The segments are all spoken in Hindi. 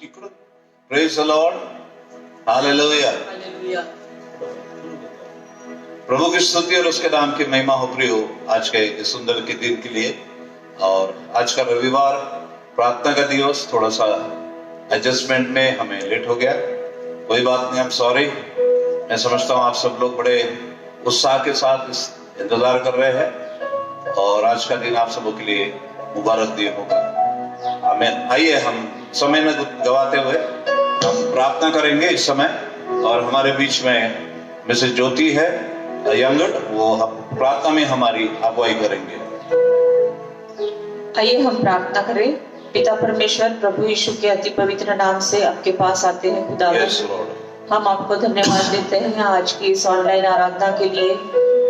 Praise the Lord. Hallelujah. प्रभु की स्तुति और उसके नाम की महिमा हो प्रियो आज के इस सुंदर के दिन के लिए। और आज का रविवार प्रार्थना का दिवस, थोड़ा सा एडजस्टमेंट में हमें लेट हो गया, कोई बात नहीं, हम सॉरी। मैं समझता हूँ आप सब लोग बड़े उत्साह के साथ इस इंतजार कर रहे हैं और आज का दिन आप सबों के लिए मुबारक दिन होगा। आमीन। आइए हम समय न गवाते हुए हम प्रार्थना करेंगे इस समय। और हमारे बीच में मिसेस ज्योति है यंगट, वो प्रार्थना में हमारी अगुवाई करेंगे। आइए हम प्रार्थना करें। पिता परमेश्वर, प्रभु यीशु के अति पवित्र नाम से आपके पास आते हैं खुदा। हम आपको धन्यवाद देते हैं आज की इस ऑनलाइन आराधना के लिए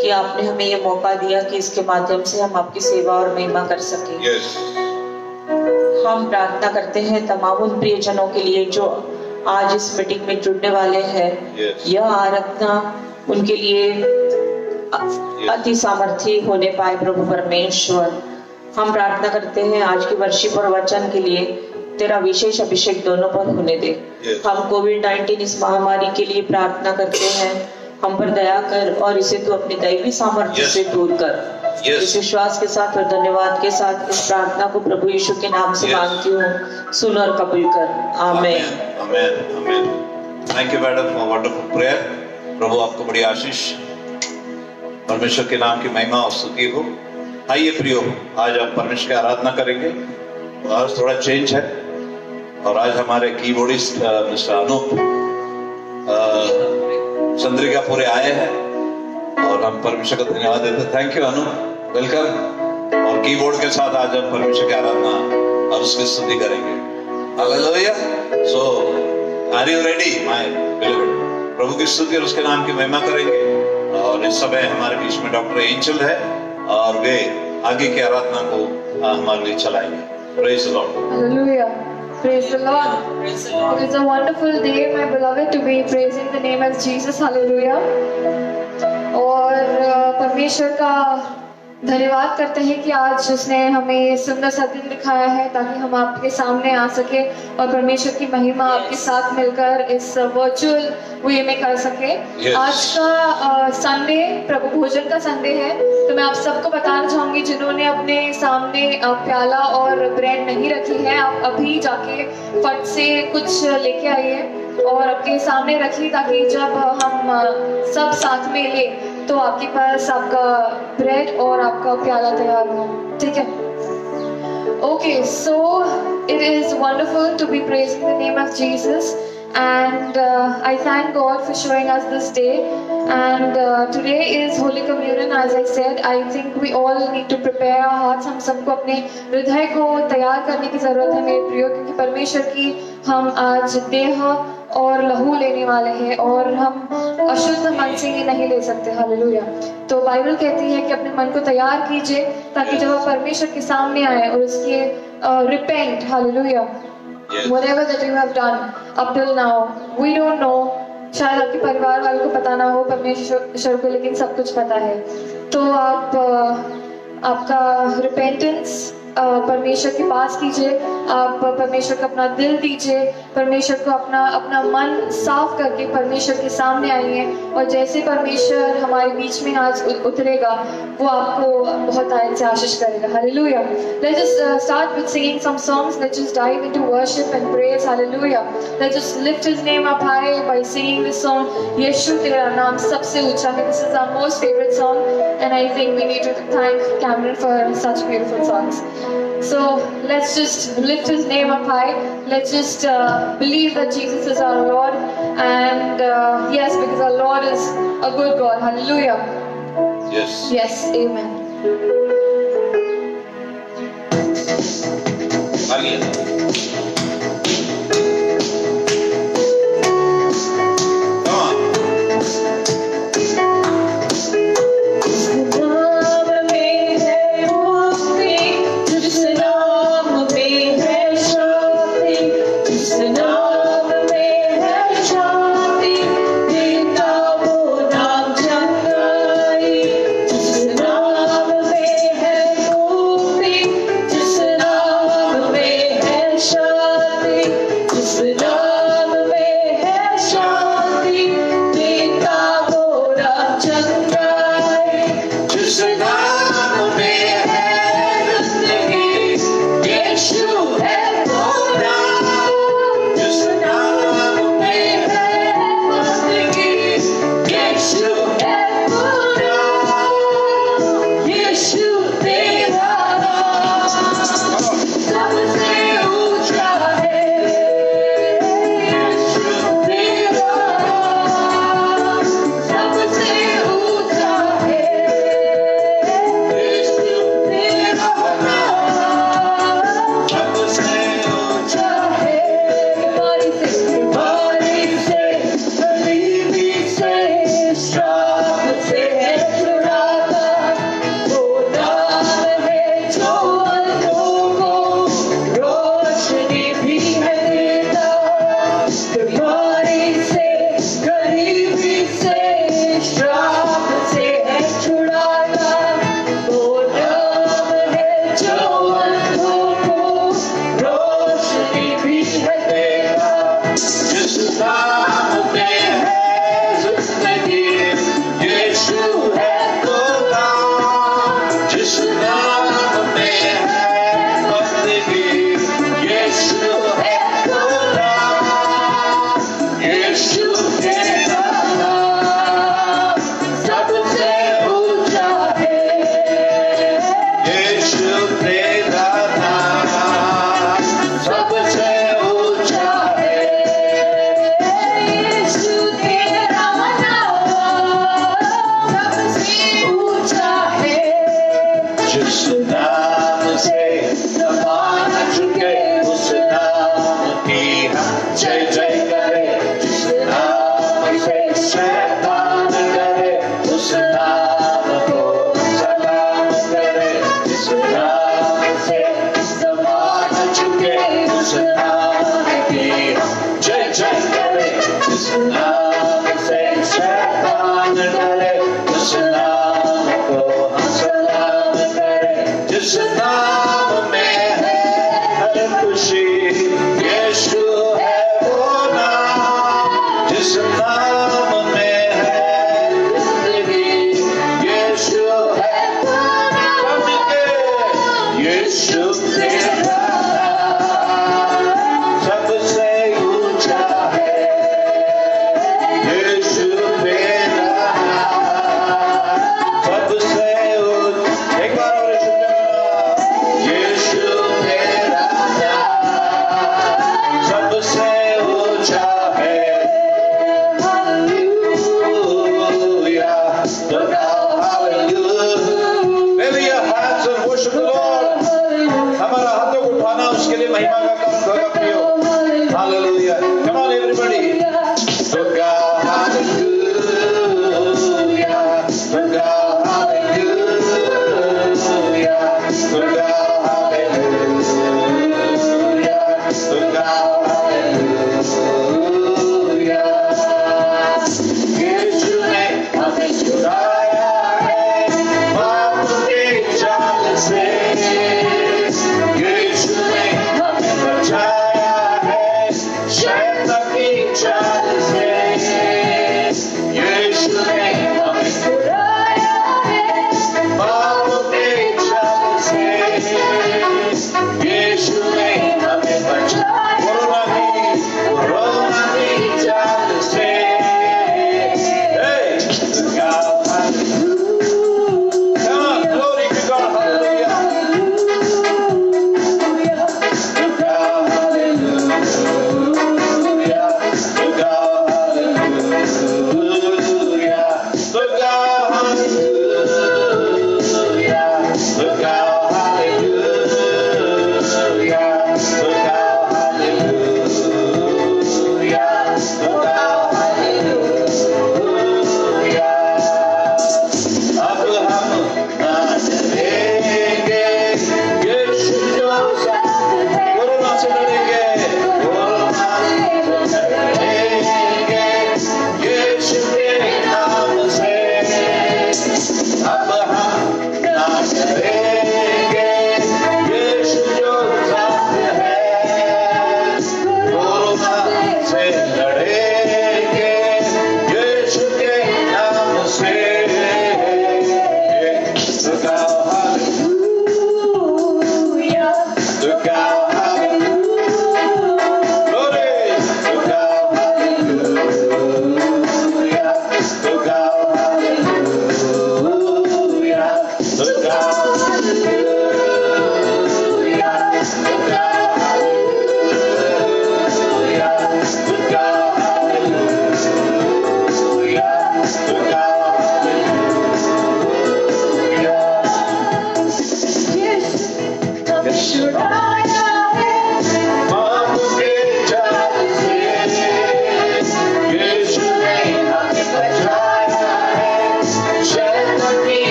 कि आपने हमें ये मौका दिया कि इसके माध्यम से हम आपकी सेवा और महिमा कर सकें। हम प्रार्थना करते हैं तमाम उन प्रियजनों के लिए जो आज इस मीटिंग में जुड़ने वाले हैं। यह आराधना उनके लिए अति सामर्थी होने पाए। प्रभु परमेश्वर, हम प्रार्थना करते हैं आज की वर्शिप और वचन के लिए तेरा विशेष अभिषेक दोनों पर होने दे। हम कोविड-19 इस महामारी के लिए प्रार्थना करते हैं, हम पर दया कर और इसे तू अपनी दैवी सामर्थ्य से दूर कर। इस विश्वास के साथ और धन्यवाद के साथ इस प्रार्थना को प्रभु यीशु के नाम से मांगती हूँ, सुन और कबूल कर। आमीन। आमीन। आमीन। Thank you madam for wonderful prayer. प्रभु आपको बड़ी आशीष, परमेश्वर के नाम की महिमा और स्तुति हो। आइए प्रियो, आज हम परमेश्वर की आराधना करेंगे। आज थोड़ा चेंज है और आज हमारे कीबोर्डिस्ट मिस्टर अनूप चंद्रिका पूरे आए हैं और हम परमेश्वर का धन्यवाद देते हैं। Thank you Anoop, welcome. और कीबोर्ड के साथ आज हम परमेश्वर की आराधना और उसकी स्तुति करेंगे। Hallelujah. So are you ready my beloved? प्रभु की स्तुति और उसके नाम की महिमा करेंगे। और इस समय हमारे बीच में डॉक्टर एंजल है और वे आगे की आराधना को हमारे लिए चलाएंगे। Praise the Lord. Hallelujah. Praise the Lord. It is a wonderful day, my beloved, to be praising the name of Jesus. Hallelujah. और परमेश्वर का धन्यवाद करते हैं कि आज उसने हमें ये सुंदर सा दिन दिखाया है ताकि हम आपके सामने आ सके और परमेश्वर की महिमा आपके साथ मिलकर इस वर्चुअल वे में कर सके। आज का संडे प्रभु भोजन का संडे है, तो मैं आप सबको बताना चाहूंगी जिन्होंने अपने सामने प्याला और ब्रेड नहीं रखी है, आप अभी जाके फट से कुछ लेके आइए और आपके सामने रखिए ताकि जब हम सब साथ में ले तो आपके पास आपका ब्रेड और आपका प्याला तैयार हो। ठीक है? Okay, so it is wonderful to be praising the name of Jesus, and I thank God for showing us this day. And today is Holy Communion, as I said. I think we all need to prepare our hearts. हम सबको अपने हृदय को तैयार करने की जरूरत है मेरे प्रियो, क्योंकि परमेश्वर की हम आज देह और लहू लेने वाले हैं और हम अशुद्ध मन से ये नहीं ले सकते। हालेलुया। तो बाइबल कहती है कि अपने मन को तैयार कीजिए ताकि जब आप परमेश्वर के सामने आए और उसके repent, hallelujah, whatever that you have done up till now, we don't know, शायद आपके परिवार वालों को पता ना हो परमेश्वर को, लेकिन सब कुछ पता है। तो आप आपका रिपेंटेंस परमेश्वर के पास कीजिए, आप परमेश्वर को अपना दिल दीजिए, परमेश्वर को अपना मन साफ करके परमेश्वर के सामने आइए और जैसे परमेश्वर हमारे बीच में आज उतरेगा वो आपको बहुत आयत से आशीष करेगा। Hallelujah. Let's just start with singing some songs. Let's just dive into worship and praise. Hallelujah. Let's just lift His name up high by singing this song. यीशु तेरा नाम सबसे ऊंचा है. This is our most favorite song, and I think we need to thank Cameron for such beautiful songs. So let's just lift His name up high. Let's just believe that Jesus is our Lord, and yes, because our Lord is a good God. Hallelujah. Yes. Yes. Amen. Just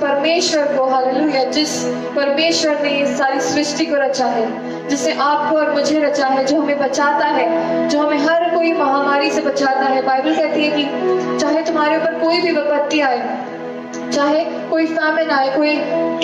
परमेश्वर को, हालेलुया, जिस परमेश्वर ने इस सारी सृष्टि को रचा है, जिसने आपको और मुझे रचा है, जो हमें बचाता है, जो हमें हर कोई महामारी से बचाता है। बाइबल कहती है कि चाहे तुम्हारे ऊपर कोई भी विपत्ति आए, चाहे कोई फैमिन आए, कोई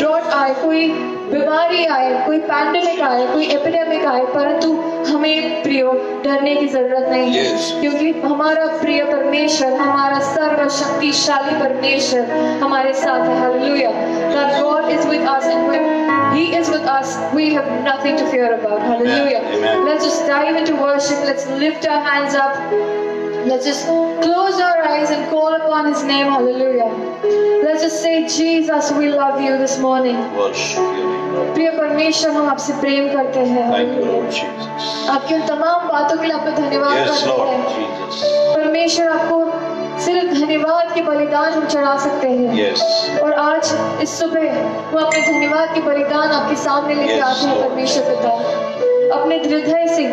ड्रॉट आए, कोई बीमारी आए, कोई पैंडेमिक आए, कोई एपिडेमिक आए, परंतु हमें प्रियो डरने की जरूरत नहीं है, क्योंकि हमारा प्रिय परमेश्वर, हमारा सर्वशक्तिशाली परमेश्वर हमारे साथ है। Hallelujah, that God is with us, and when He is with us, we have nothing to fear about. Hallelujah. Amen. Let's just dive into worship. Let's lift our hands up. Let's just close our eyes and call upon His name. Hallelujah. Let's just say, Jesus, we love you this morning. Worship your name, Lord. प्रिय परमेश्वर, हम आपसे प्रेम करते हैं। Thank you, Lord Jesus. आपकी उन तमाम बातों के लिए आपका धन्यवाद Yes, करते Lord हैं। Jesus. परमेश्वर, आपको सिर्फ धन्यवाद के बलिदान हम चढ़ा सकते हैं। Yes. और आज इस सुबह वो अपने धन्यवाद के बलिदान आपके सामने लेके Yes, आते हैं। Lord. परमेश्वर पिता, अपने हृदय से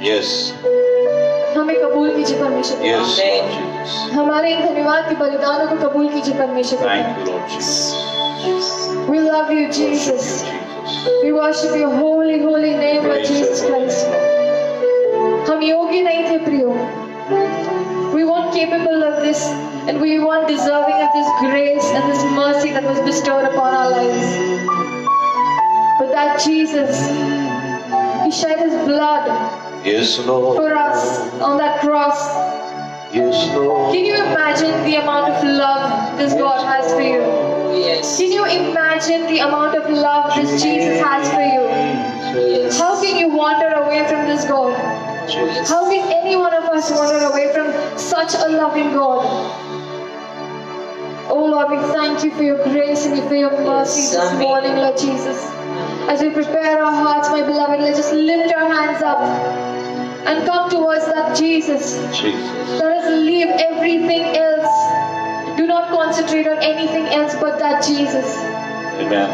Yes. हमें कबूल कीजिए परमेश्वर Yes, पिता। Lord Jesus. हमारे इन धन्यवाद के बलिदानों को कबूल कीजिए परमेश्वर पिता। Thank you, Lord Jesus. We love you, Worship you, Jesus. Jesus. We worship your holy, holy name, Lord Praise Jesus the Lord. Christ. हम योग्य नहीं थे प्रियो, we weren't capable of this, and we weren't deserving of this grace and this mercy that was bestowed upon our lives. But that Jesus, He shed His blood Yes, Lord. for us on that cross. Yes, Lord. Can you imagine the amount of love this God has for you? Yes. Can you imagine the amount of love this Jesus has for you? Jesus. How can you wander away from this God? Jesus. How can any one of us wander away from such a loving God? Oh Lord, we thank you for your grace and for your mercy this Amen. morning, Lord Jesus. As we prepare our hearts, my beloved, let's just lift our hands up. and come towards that Jesus. Jesus. Let us leave everything else. Do not concentrate on anything else but that Jesus. Amen.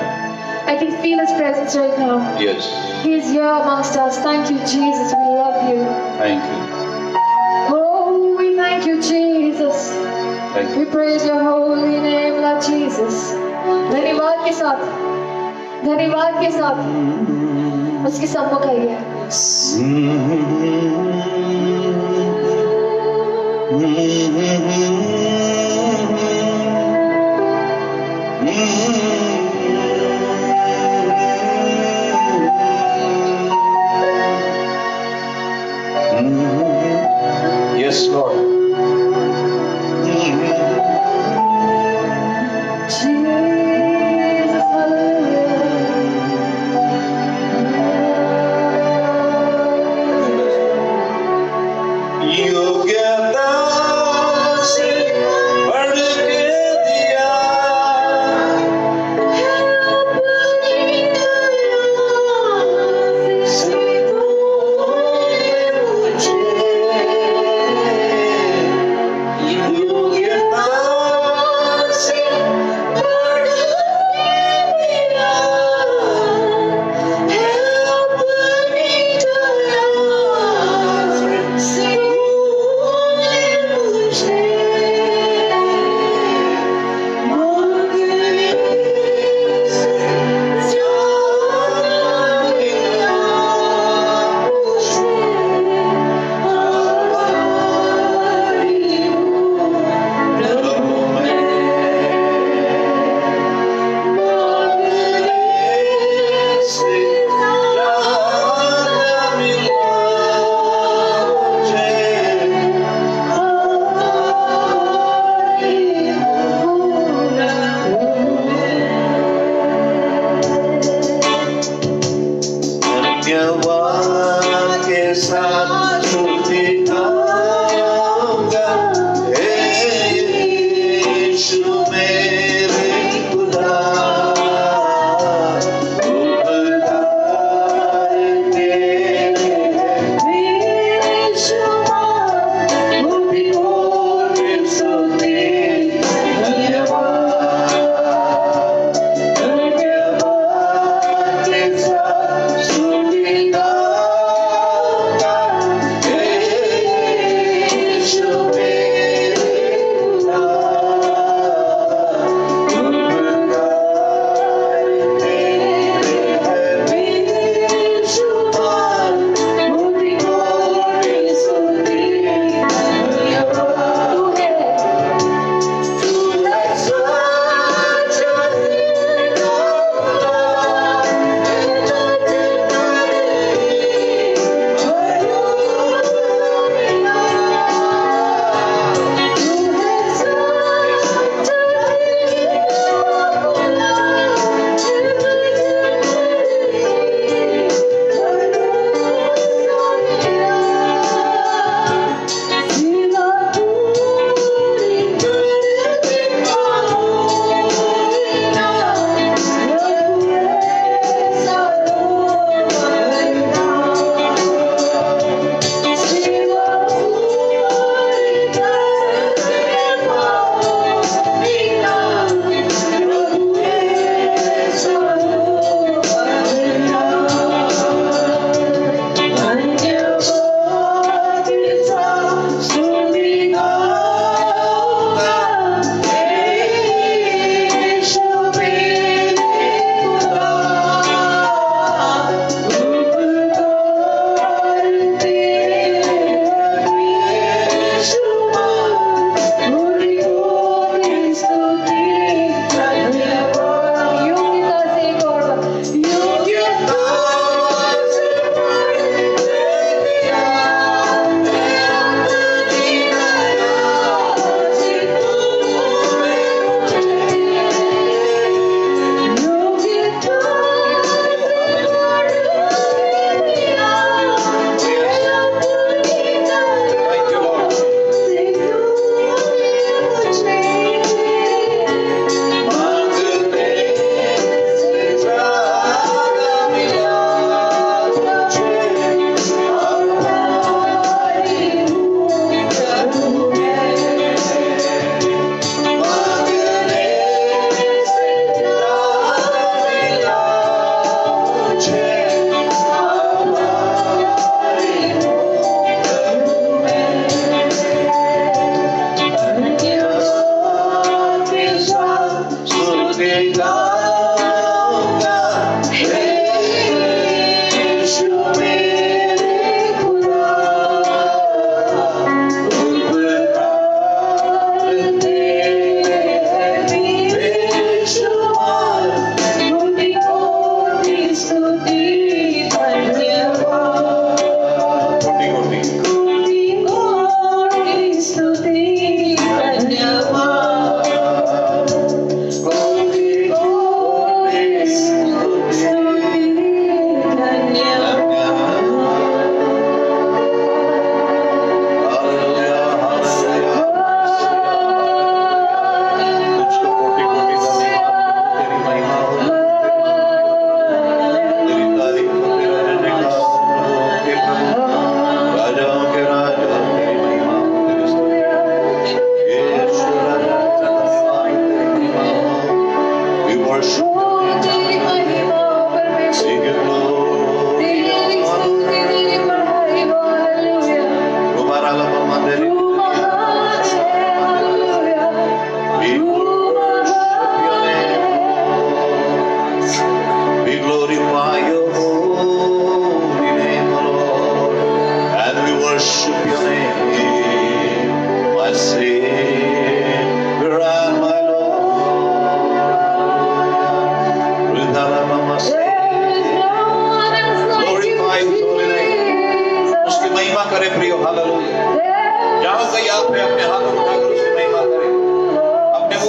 I can feel His presence right now. Yes. He is here amongst us. Thank you, Jesus. We love you. Thank you. Oh, we thank you, Jesus. Thank We you. praise your holy name, Lord Jesus. धन्यवाद के साथ, धन्यवाद के साथ उसके सम्मुख आइए. Yes, Lord. Jesus, hallelujah. योग्यता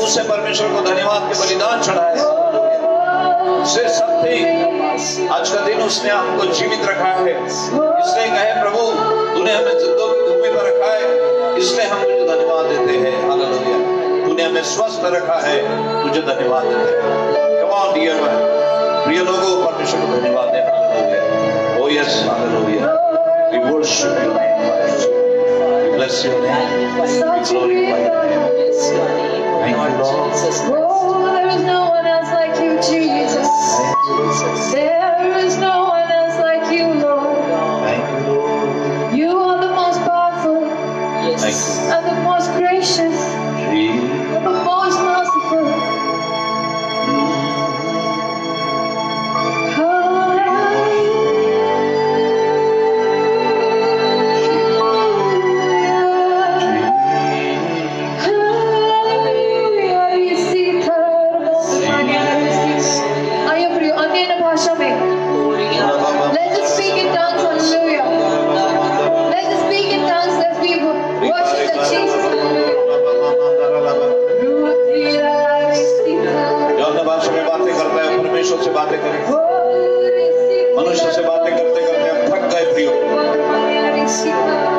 उससे परमेश्वर को धन्यवाद के बलिदान चढ़ाए, से शक्ति आज का दिन उसने हमको जीवित रखा है, इसलिए कहे प्रभु तूने हमें जिंदों की भूमि पर रखा है, इसलिए हम तुझे धन्यवाद देते हैं। हालेलुया। तूने हमें स्वस्थ रखा है, तुझे धन्यवाद देते हैं। कम ऑन डियर प्रिय लोगों, परमेश्वर को धन्यवाद दें। Hallelujah. Oh yes, hallelujah. We worship your name, we bless your name, we glorify your name. Thank you, Lord. Oh, there is no one else like you, Jesus. There is no one else like you, Lord. Thank you, Lord. You are the most powerful Thank you. and the most gracious, Jesus. the most merciful.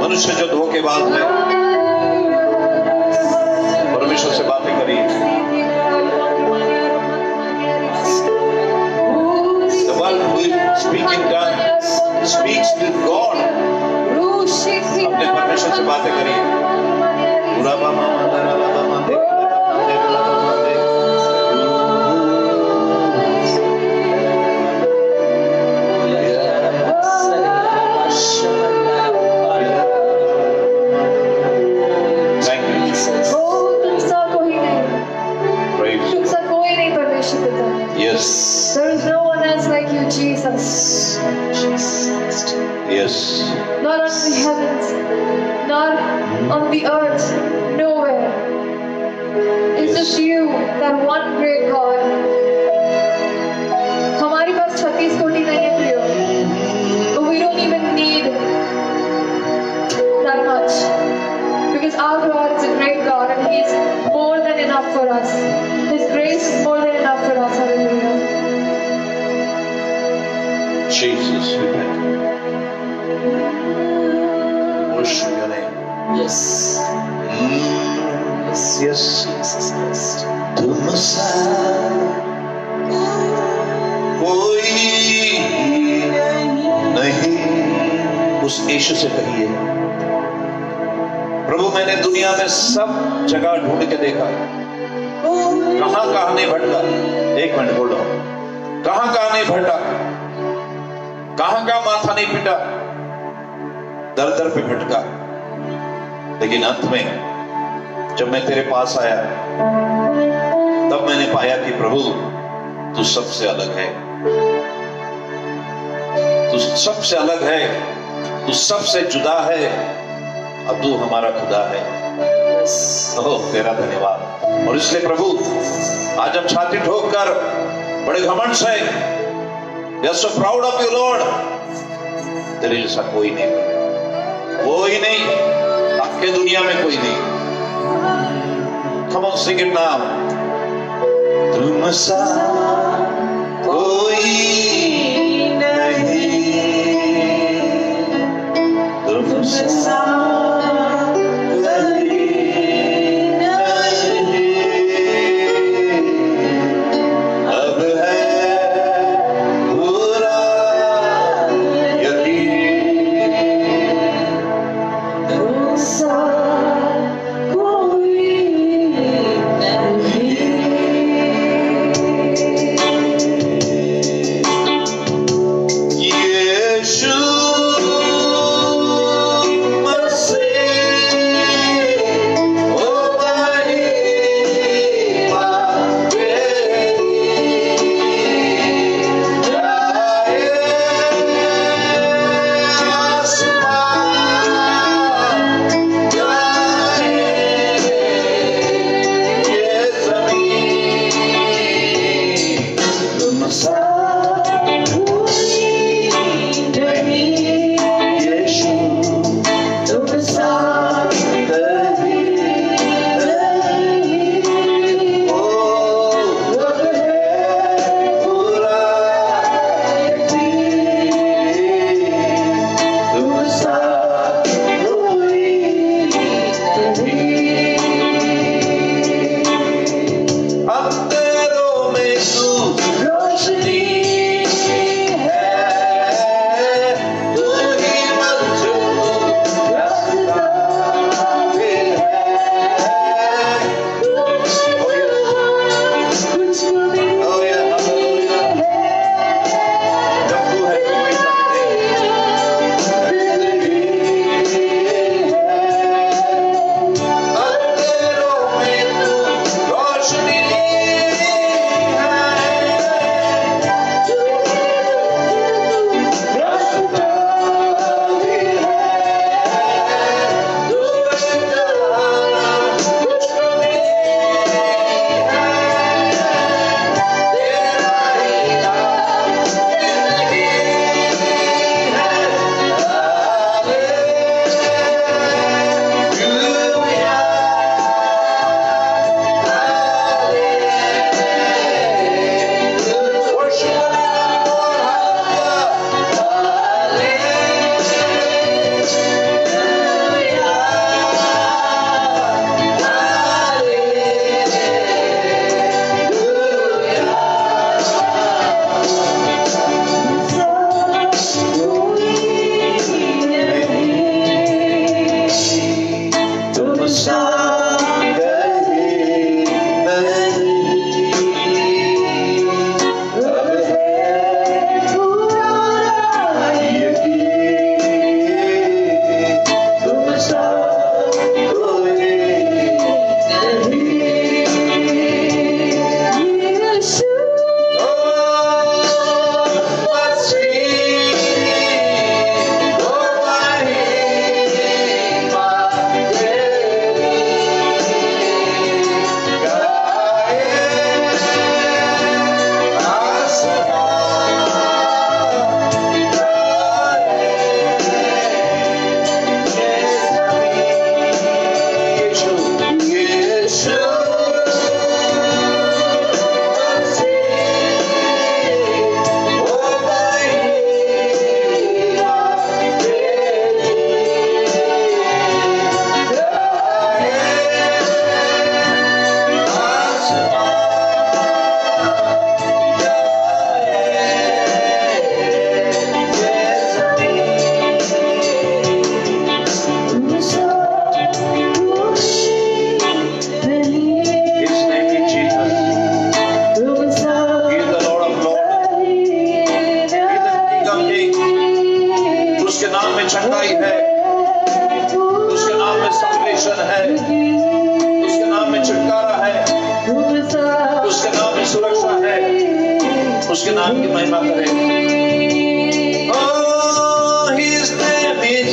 मनुष्य जो धोखेबाज है, परमेश्वर से बातें करिए। The one who is speaking tongue speaks with God. अपने परमेश्वर से बातें करिए। Yes. There is no one else like you, Jesus. Yes. Not on the heavens, not on the earth, nowhere. It's just you, that one great God. हमारे पास 36 कोटि नहीं है प्रियो, but we don't even need that much, because our God is a great God and He is more than enough for us. His grace is more than enough for us. Hallelujah. Jesus, we thank you. Worship your name. Yes. Yes. Jesus Christ. तुम सा कोई नहीं, उस यीशु से कहिए, प्रभु मैंने दुनिया में सब जगह ढूंढ के देखा, कहां नहीं भटका। एक मिनट बोलो, कहां नहीं भटका, कहां माथा नहीं पिटा, दर दर पे भटका, लेकिन अंत में जब मैं तेरे पास आया तब मैंने पाया कि प्रभु तू सबसे अलग है, तू सबसे अलग है, तू सबसे जुदा है, अब तू हमारा खुदा है। ओह तेरा धन्यवाद। और इसलिए प्रभु आज हम छाती ठोक कर बड़े घमंड से, we are so proud of you Lord, तेरे जैसा कोई नहीं, कोई नहीं, आपके दुनिया में कोई नहीं। Come on, sing it now. तुम सा कोई नहीं, तुम सा उसके नाम की महिमा करें। Oh, his name is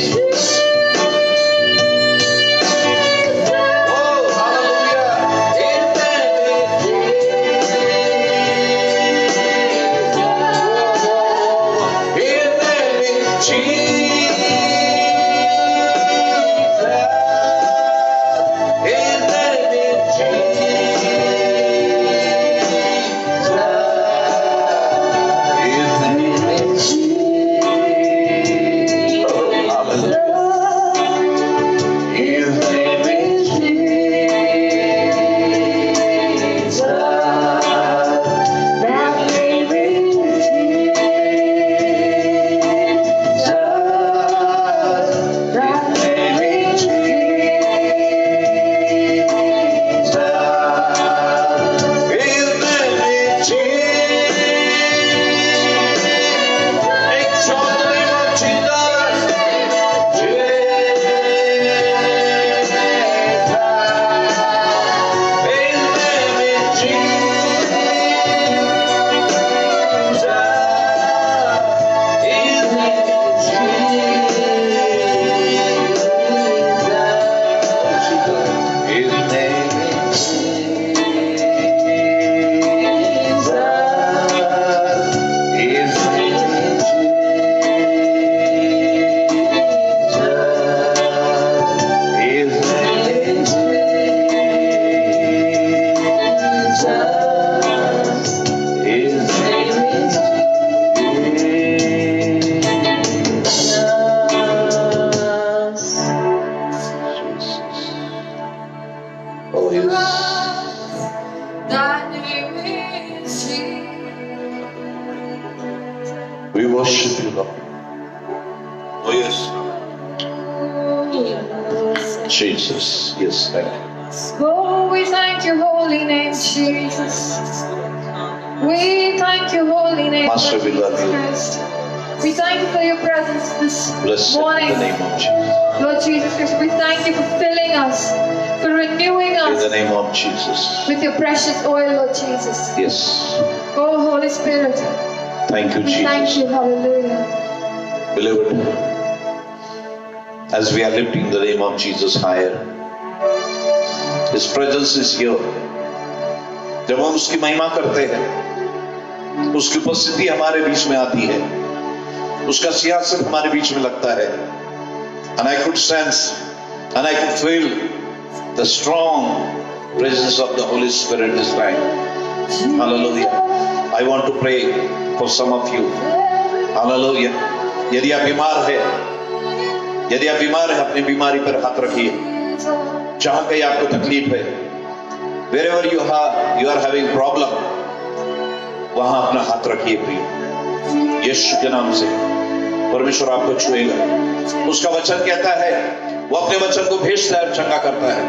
We worship you, Lord. Oh, yes. Jesus. Yes, thank you. Oh, we thank your holy name, Jesus. We thank your holy name, Master, we love you. Christ. We thank you for your presence this Blessed morning. in the name of Jesus. Lord Jesus Christ, we thank you for filling us, for renewing In us the name of Jesus. with your precious oil, Lord Jesus. Yes. Oh, Holy Spirit, Thank you, we thank Jesus. you. Hallelujah. Beloved, as we are lifting the name of Jesus higher, His presence is here. जब हम उसकी महिमा करते हैं, उसकी उपस्थिति हमारे बीच में आती है, उसका सियासत हमारे बीच में लगता है. And I could sense and I could feel the strong presence of the Holy Spirit this time. Hallelujah. I want to pray for some of you. Hallelujah. यदि आप बीमार है, अपनी बीमारी पर हाथ रखिए. जहां कहीं आपको तकलीफ है, wherever you are having problem, वहां अपना हाथ रखिए प्रिय. यीशु के नाम से परमेश्वर आपको छुएगा. उसका वचन कहता है, वो अपने वचन को भेजता है और चंगा करता है.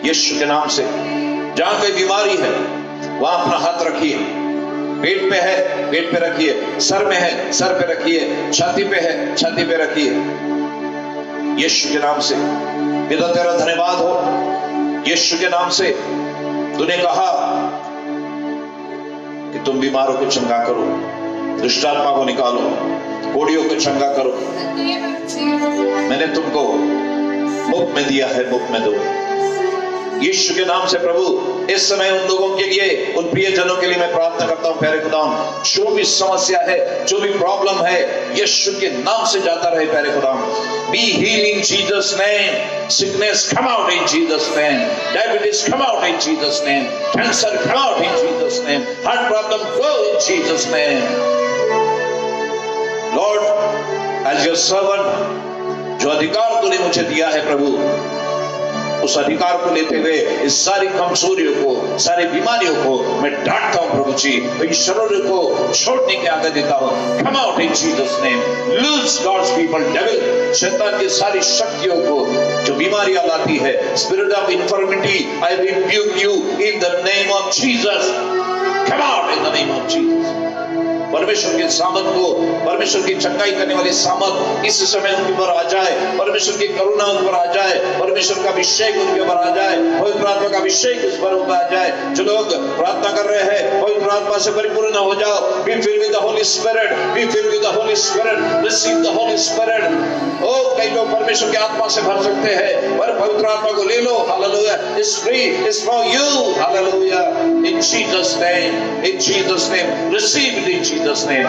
यीशु के नाम से जहां कोई बीमारी है, वहां अपना हाथ रखिए. पेट पे है, पेट पे रखिए. सर में है, सर पे रखिए. छाती पे है, छाती पे रखिए. यीशु के नाम से पिता तेरा धन्यवाद हो. यीशु के नाम से तूने कहा कि तुम बीमारों को चंगा करो, दुष्ट आत्मा को निकालो, कोड़ियों को चंगा करो. मैंने तुमको मुफ्त में दिया है, मुफ्त में दो. यीशु के नाम से प्रभु इस समय उन लोगों के लिए, उन प्रियजनों के लिए मैं प्रार्थना करता हूं. प्यारे खुदाम, जो भी समस्या है, जो भी प्रॉब्लम है, यीशु के नाम से जाता रहे. प्यारे खुदाम, be healed in Jesus name. Sickness come out in Jesus name. Diabetes come out in Jesus name. Cancer come out in Jesus name. Heart problem go in Jesus name. Lord, as your servant, जो अधिकार तूने मुझे दिया है प्रभु, उस अधिकार को लेते हुए इस सारी कमजोरियों को, सारी बीमारियों को मैं डांटता हूं प्रभु जी. इन शरीर को छोड़ने की आज्ञा देता हूं. Come out in Jesus name. Lose God's people. Devil, शैतान की सारी शक्तियों को जो बीमारियां लाती है, spirit of infirmity, I rebuke you in the name of Jesus. Come out in the name of Jesus. परमेश्वर की सामर्थ को, परमेश्वर की चंगाई करने वाली सामर्थ इस समय उनके ऊपर आ जाए, परमेश्वर की करुणा उन पर आ जाए, परमेश्वर का अभिषेक उनके ऊपर आ जाए, पवित्र आत्मा का अभिषेक उस पर आ जाए। जो लोग प्रार्थना कर रहे हैं पवित्र आत्मा से परिपूर्ण हो जाओ। Be filled with the holy spirit, be filled with the holy spirit, receive the holy spirit. ओ कई लोग परमेश्वर की आत्मा से भर सकते हैं, पर पवित्र आत्मा को ले लो। Hallelujah, it's free, it's for you. Hallelujah, in Jesus name, in Jesus name, receive it in Jesus name.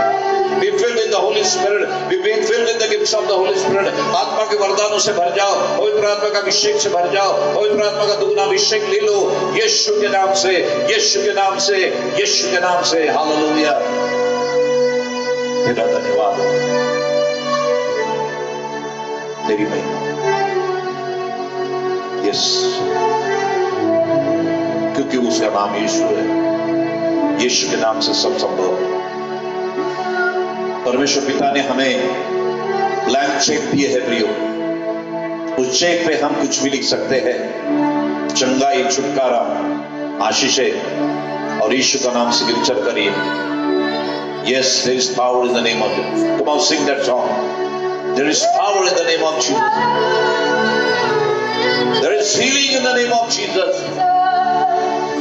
Be filled with the Holy Spirit. Be filled with the gifts of the Holy Spirit. आत्मा के वरदानों से भर जाओ, पवित्र आत्मा का अभिषेक से भर जाओ, पवित्र आत्मा का दुगना अभिषेक ले लो, यीशु के नाम से, यीशु के नाम से, यीशु के नाम से। हालेलुया, तेरा धन्यवाद, तेरी महिमा। यस, क्योंकि उसका नाम यीशु है, यीशु के नाम से सब संभव है। परमेश्वर पिता ने हमें ब्लैंक चेक दिए है प्रियो, उस चेक पे हम कुछ भी लिख सकते हैं, चंगाई, छुटकारा, आशीषें, और यीशु का नाम सिग्नेचर करिए। Yes, there is power in the name of Jesus. Come on, sing that song. There is power in the name of Jesus. There is healing in the name of Jesus.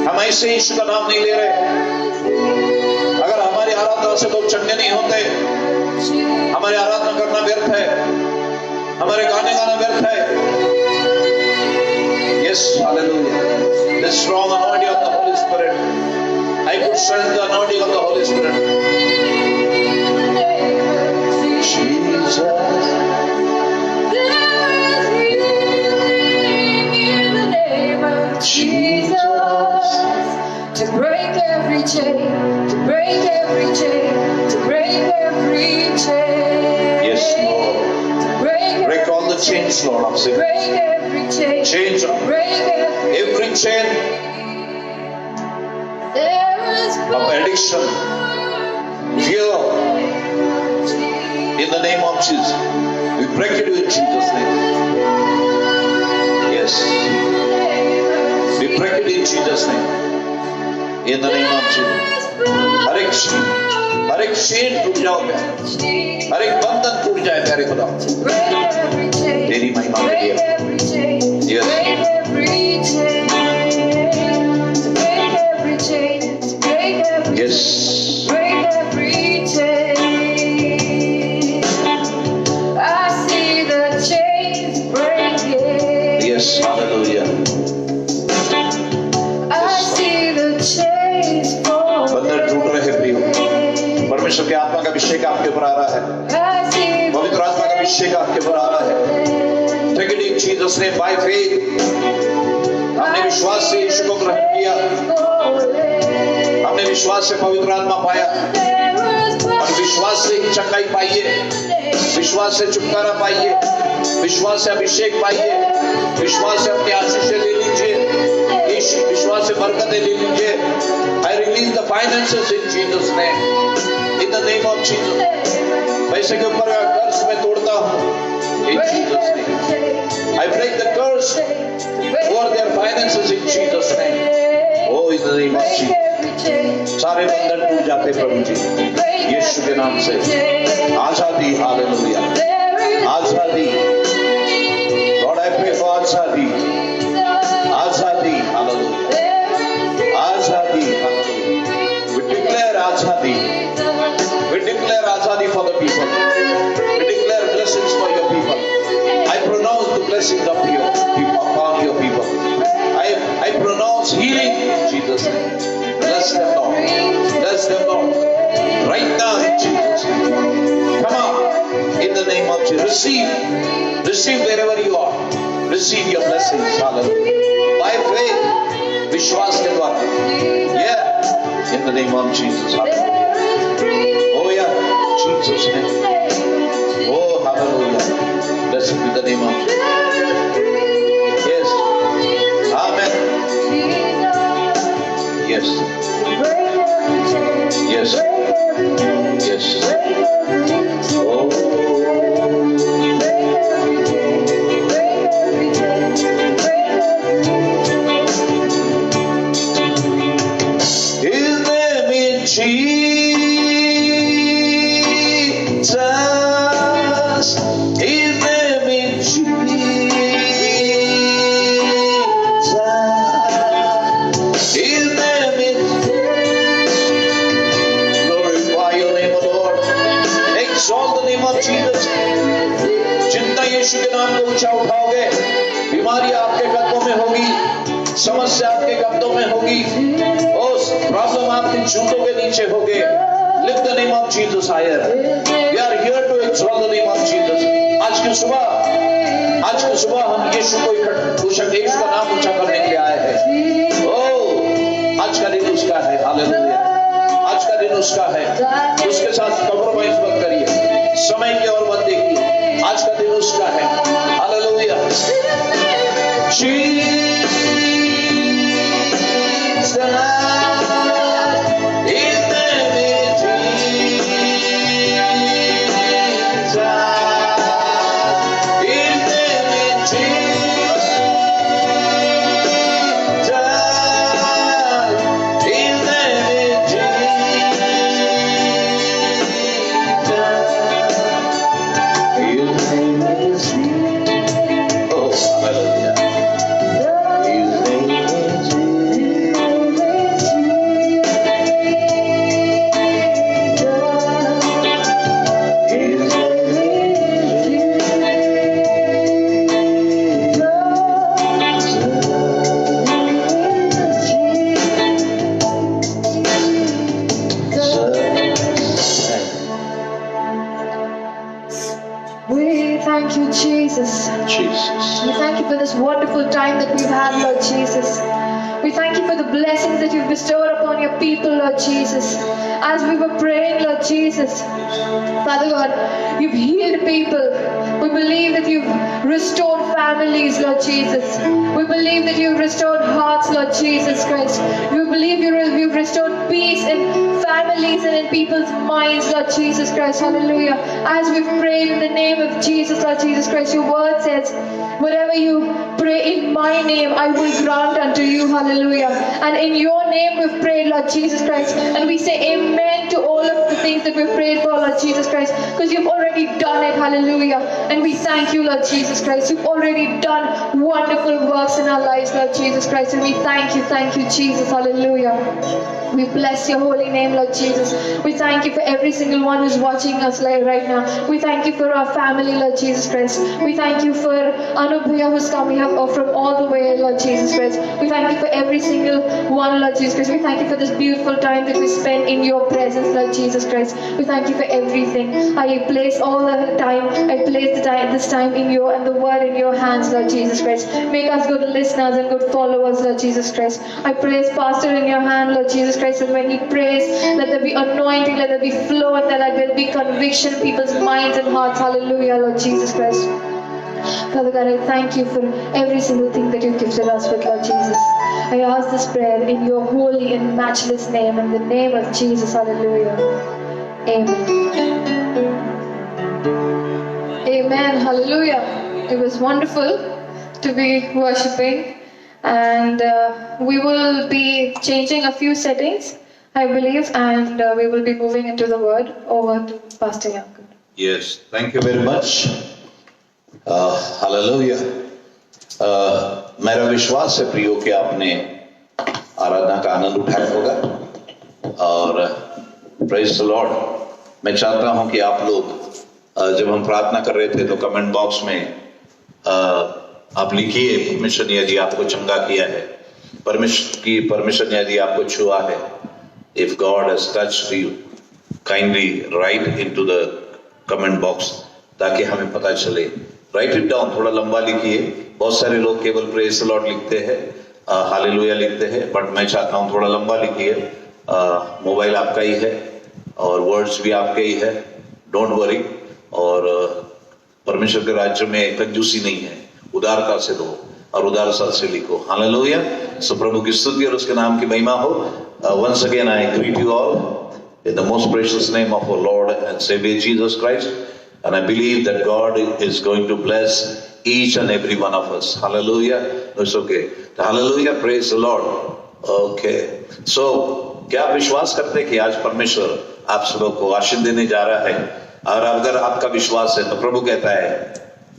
हम ऐसे यीशु का नाम नहीं ले रहे। अगर हमारी आराधना से लोग चंगे नहीं होते, हमारी आराधना करना व्यर्थ है, हमारे गाने गाना व्यर्थ है। Yes, hallelujah. The strong anointing of the Holy Spirit. I could sense the anointing of the Holy Spirit. Jesus. Jesus, to break every chain, to break every chain, to break every chain. Yes, Lord. Break all the chains, Lord, of sin. Break every chain. Chains, Break every chain There is of addiction, fear, in the name of Jesus. We break it in Jesus' name. Yes. We break it in Jesus' name. In the name of Jesus. हर एक चेन टूट जाओ प्यारे, हर एक बंधन टूट जाए प्यारे खुदा, तेरी महिमा के लिए। Yes. Yes, hallelujah. बंधन टूट रहे हैं प्रियो, परमेश्वर के आत्मा का अभिषेक आपके ऊपर आ रहा है, पवित्र आत्मा का अभिषेक आपके ऊपर आ रहा है। Take it in Jesus' name by faith. हमने विश्वास से यीशु को ग्रहण किया, हमने विश्वास से पवित्र आत्मा पाया, और विश्वास से चंगाई पाइए, विश्वास से छुटकारा पाइए, विश्वास से अभिषेक पाइए, विश्वास से अपनी आशीषें ले लीजिए, विश्वास से बरकतें ले लीजिए। I release the finances in Jesus' name. In the name of Jesus. पैसे के ऊपर कर्ज मैं तोड़ता हूँ in Jesus' name. I break the curse over their finances in Jesus' name. Oh, in the name of Jesus. सारे बंधन टूट जाते प्रभु जी, यीशु के नाम से। आजादी, हालेलुया, आजादी। Lord, I pray for आजादी, आजादी, हालेलुया, आजादी, हालेलुया। We declare आजादी, we declare आजादी for the people, we declare blessings for your people. I pronounce the blessings of your people upon your people. I pronounce healing in Jesus' name. Bless them, Lord. Bless them, Lord. Right now in Jesus' name. Come on, in the name of Jesus. Receive wherever you are. Receive your blessings. Hallelujah. By faith, विश्वास के द्वारा. Yeah. In the name of Jesus. Hallelujah. Oh yeah, Jesus' name. Oh, hallelujah. Blessed be the name of Jesus. Yes. Amen. Yes. Yes. Yes. Oh. His name is Jesus. ऊंचा उठाओगे, बीमारी आपके कदमों में होगी, समस्या आपके कदमों में होगी, उस प्रॉब्लम आपके जूतों के नीचे होगे। Lift the name of Jesus higher. We are here to exalt the name of Jesus. आज की सुबह हम यीशु को यीशु का नाम ऊंचा करने के लिए आए हैं। ओ, आज का दिन उसका है। हालेलुया। आज का दिन उसका है। उसके साथ कॉम्प्रोमाइज मत करिए, समय की ओर मत देखिए। आज का दिन उसका है। Hallelujah. We thank you, Jesus. We thank you for this wonderful time that we've had, Lord Jesus. We thank you for the blessings that you've bestowed upon your people, Lord Jesus. As we were praying, Lord Jesus, Father God, you've healed people. We believe that you've restored families, Lord Jesus. We believe that you've restored hearts, Lord Jesus Christ. We believe you've restored peace in families and in people's minds, Lord Jesus Christ. Hallelujah. As we've prayed in the name of Jesus, Lord Jesus Christ, your word says, whatever you pray in my name, I will grant unto you. Hallelujah. And in your name we've prayed, Lord Jesus Christ. And we say amen to all of the things that we've prayed for, Lord Jesus Christ, because you've already done it. Hallelujah. And we thank you, Lord Jesus Christ. You've already done wonderful works in our lives, Lord Jesus Christ. And we thank you, Jesus. Hallelujah. We bless your holy name, Lord Jesus. We thank you for every single one who's watching us right now. We thank you for our family, Lord Jesus Christ. We thank you for Anubhaya who's coming up from all the way, Lord Jesus Christ. We thank you for every single one, Lord Jesus Christ. We thank you for this beautiful time that we spend in your presence, Lord Jesus Christ. We thank you for everything. I place all the time, this time in your and the word in your hands, Lord Jesus Christ. Make us good listeners and good followers, Lord Jesus Christ. I place Pastor in your hand, Lord Jesus Christ, and when he prays, let there be anointing, let there be flow, and let there be conviction in people's minds and hearts. Hallelujah, Lord Jesus Christ. Father God, I thank you for every single thing that you've gifted us with, Lord Jesus. I ask this prayer in your holy and matchless name, in the name of Jesus. Hallelujah. Amen. Amen. Hallelujah. It was wonderful to be worshipping, and we will be changing a few settings, I believe, and we will be moving into the word. Over to Pastor Yankun. Yes, thank you very much. Hallelujah. मेरा विश्वास है प्रियो कि आपने आराधना का आनंद उठाया होगा और प्रेज द लॉर्ड। मैं चाहता हूं कि आप लोग जब हम प्रार्थना कर रहे थे तो कमेंट बॉक्स में आप लिखिए परमिशन यदि आपको चंगा किया है, परमिशन यदि आपको छुआ है। If God has touched you, kindly right into the comment box ताकि हमें पता चले। राइट इट डाउन, थोड़ा लंबा लिखिए। बहुत सारे लोग केवल प्रेज द लॉर्ड लिखते हैं, हालेलुया लिखते हैं, बट मैं चाहता हूं थोड़ा लंबा लिखिए। मोबाइल आपका ही है और वर्ड्स भी आपके ही है, डोंट वरी। और परमेश्वर के राज्य में कंजूसी नहीं है, उदारता से दो और उदारता से लिखो। हालेलुया। सो प्रभु की स्तुति और उसके नाम की महिमा हो। Once again I greet you all in the most precious name of our Lord and Savior Jesus Christ, and I believe that God is going to bless each and every one of us. Hallelujah. No, it's okay. Hallelujah. Praise the Lord. Okay. So, क्या आप विश्वास करते हैं कि आज परमेश्वर आप सबको आशीष देने जा रहा है? और अगर आपका विश्वास है तो प्रभु कहता है,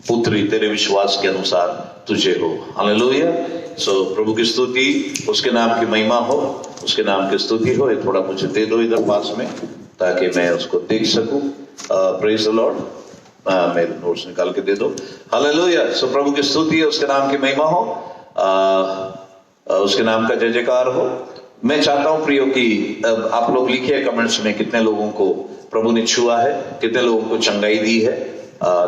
पुत्री तेरे विश्वास के अनुसार तुझे हो। हालेलुया। सो प्रभु की स्तुति, उसके नाम की महिमा हो, उसके नाम की स्तुति हो। ये थोड़ा मुझे दे दो इधर पास में ताकि मैं उसको देख सकूं। Praise the Lord. मेरे नोट्स निकाल के दे दो। हालेलुया। सो प्रभु की स्तुति है, उसके नाम की महिमा हो, उसके नाम का जय जयकार हो। मैं चाहता हूं प्रियो कि आप लोग लिखिए कमेंट्स में कितने लोगों को प्रभु ने छुआ है, कितने लोगों को चंगाई दी है,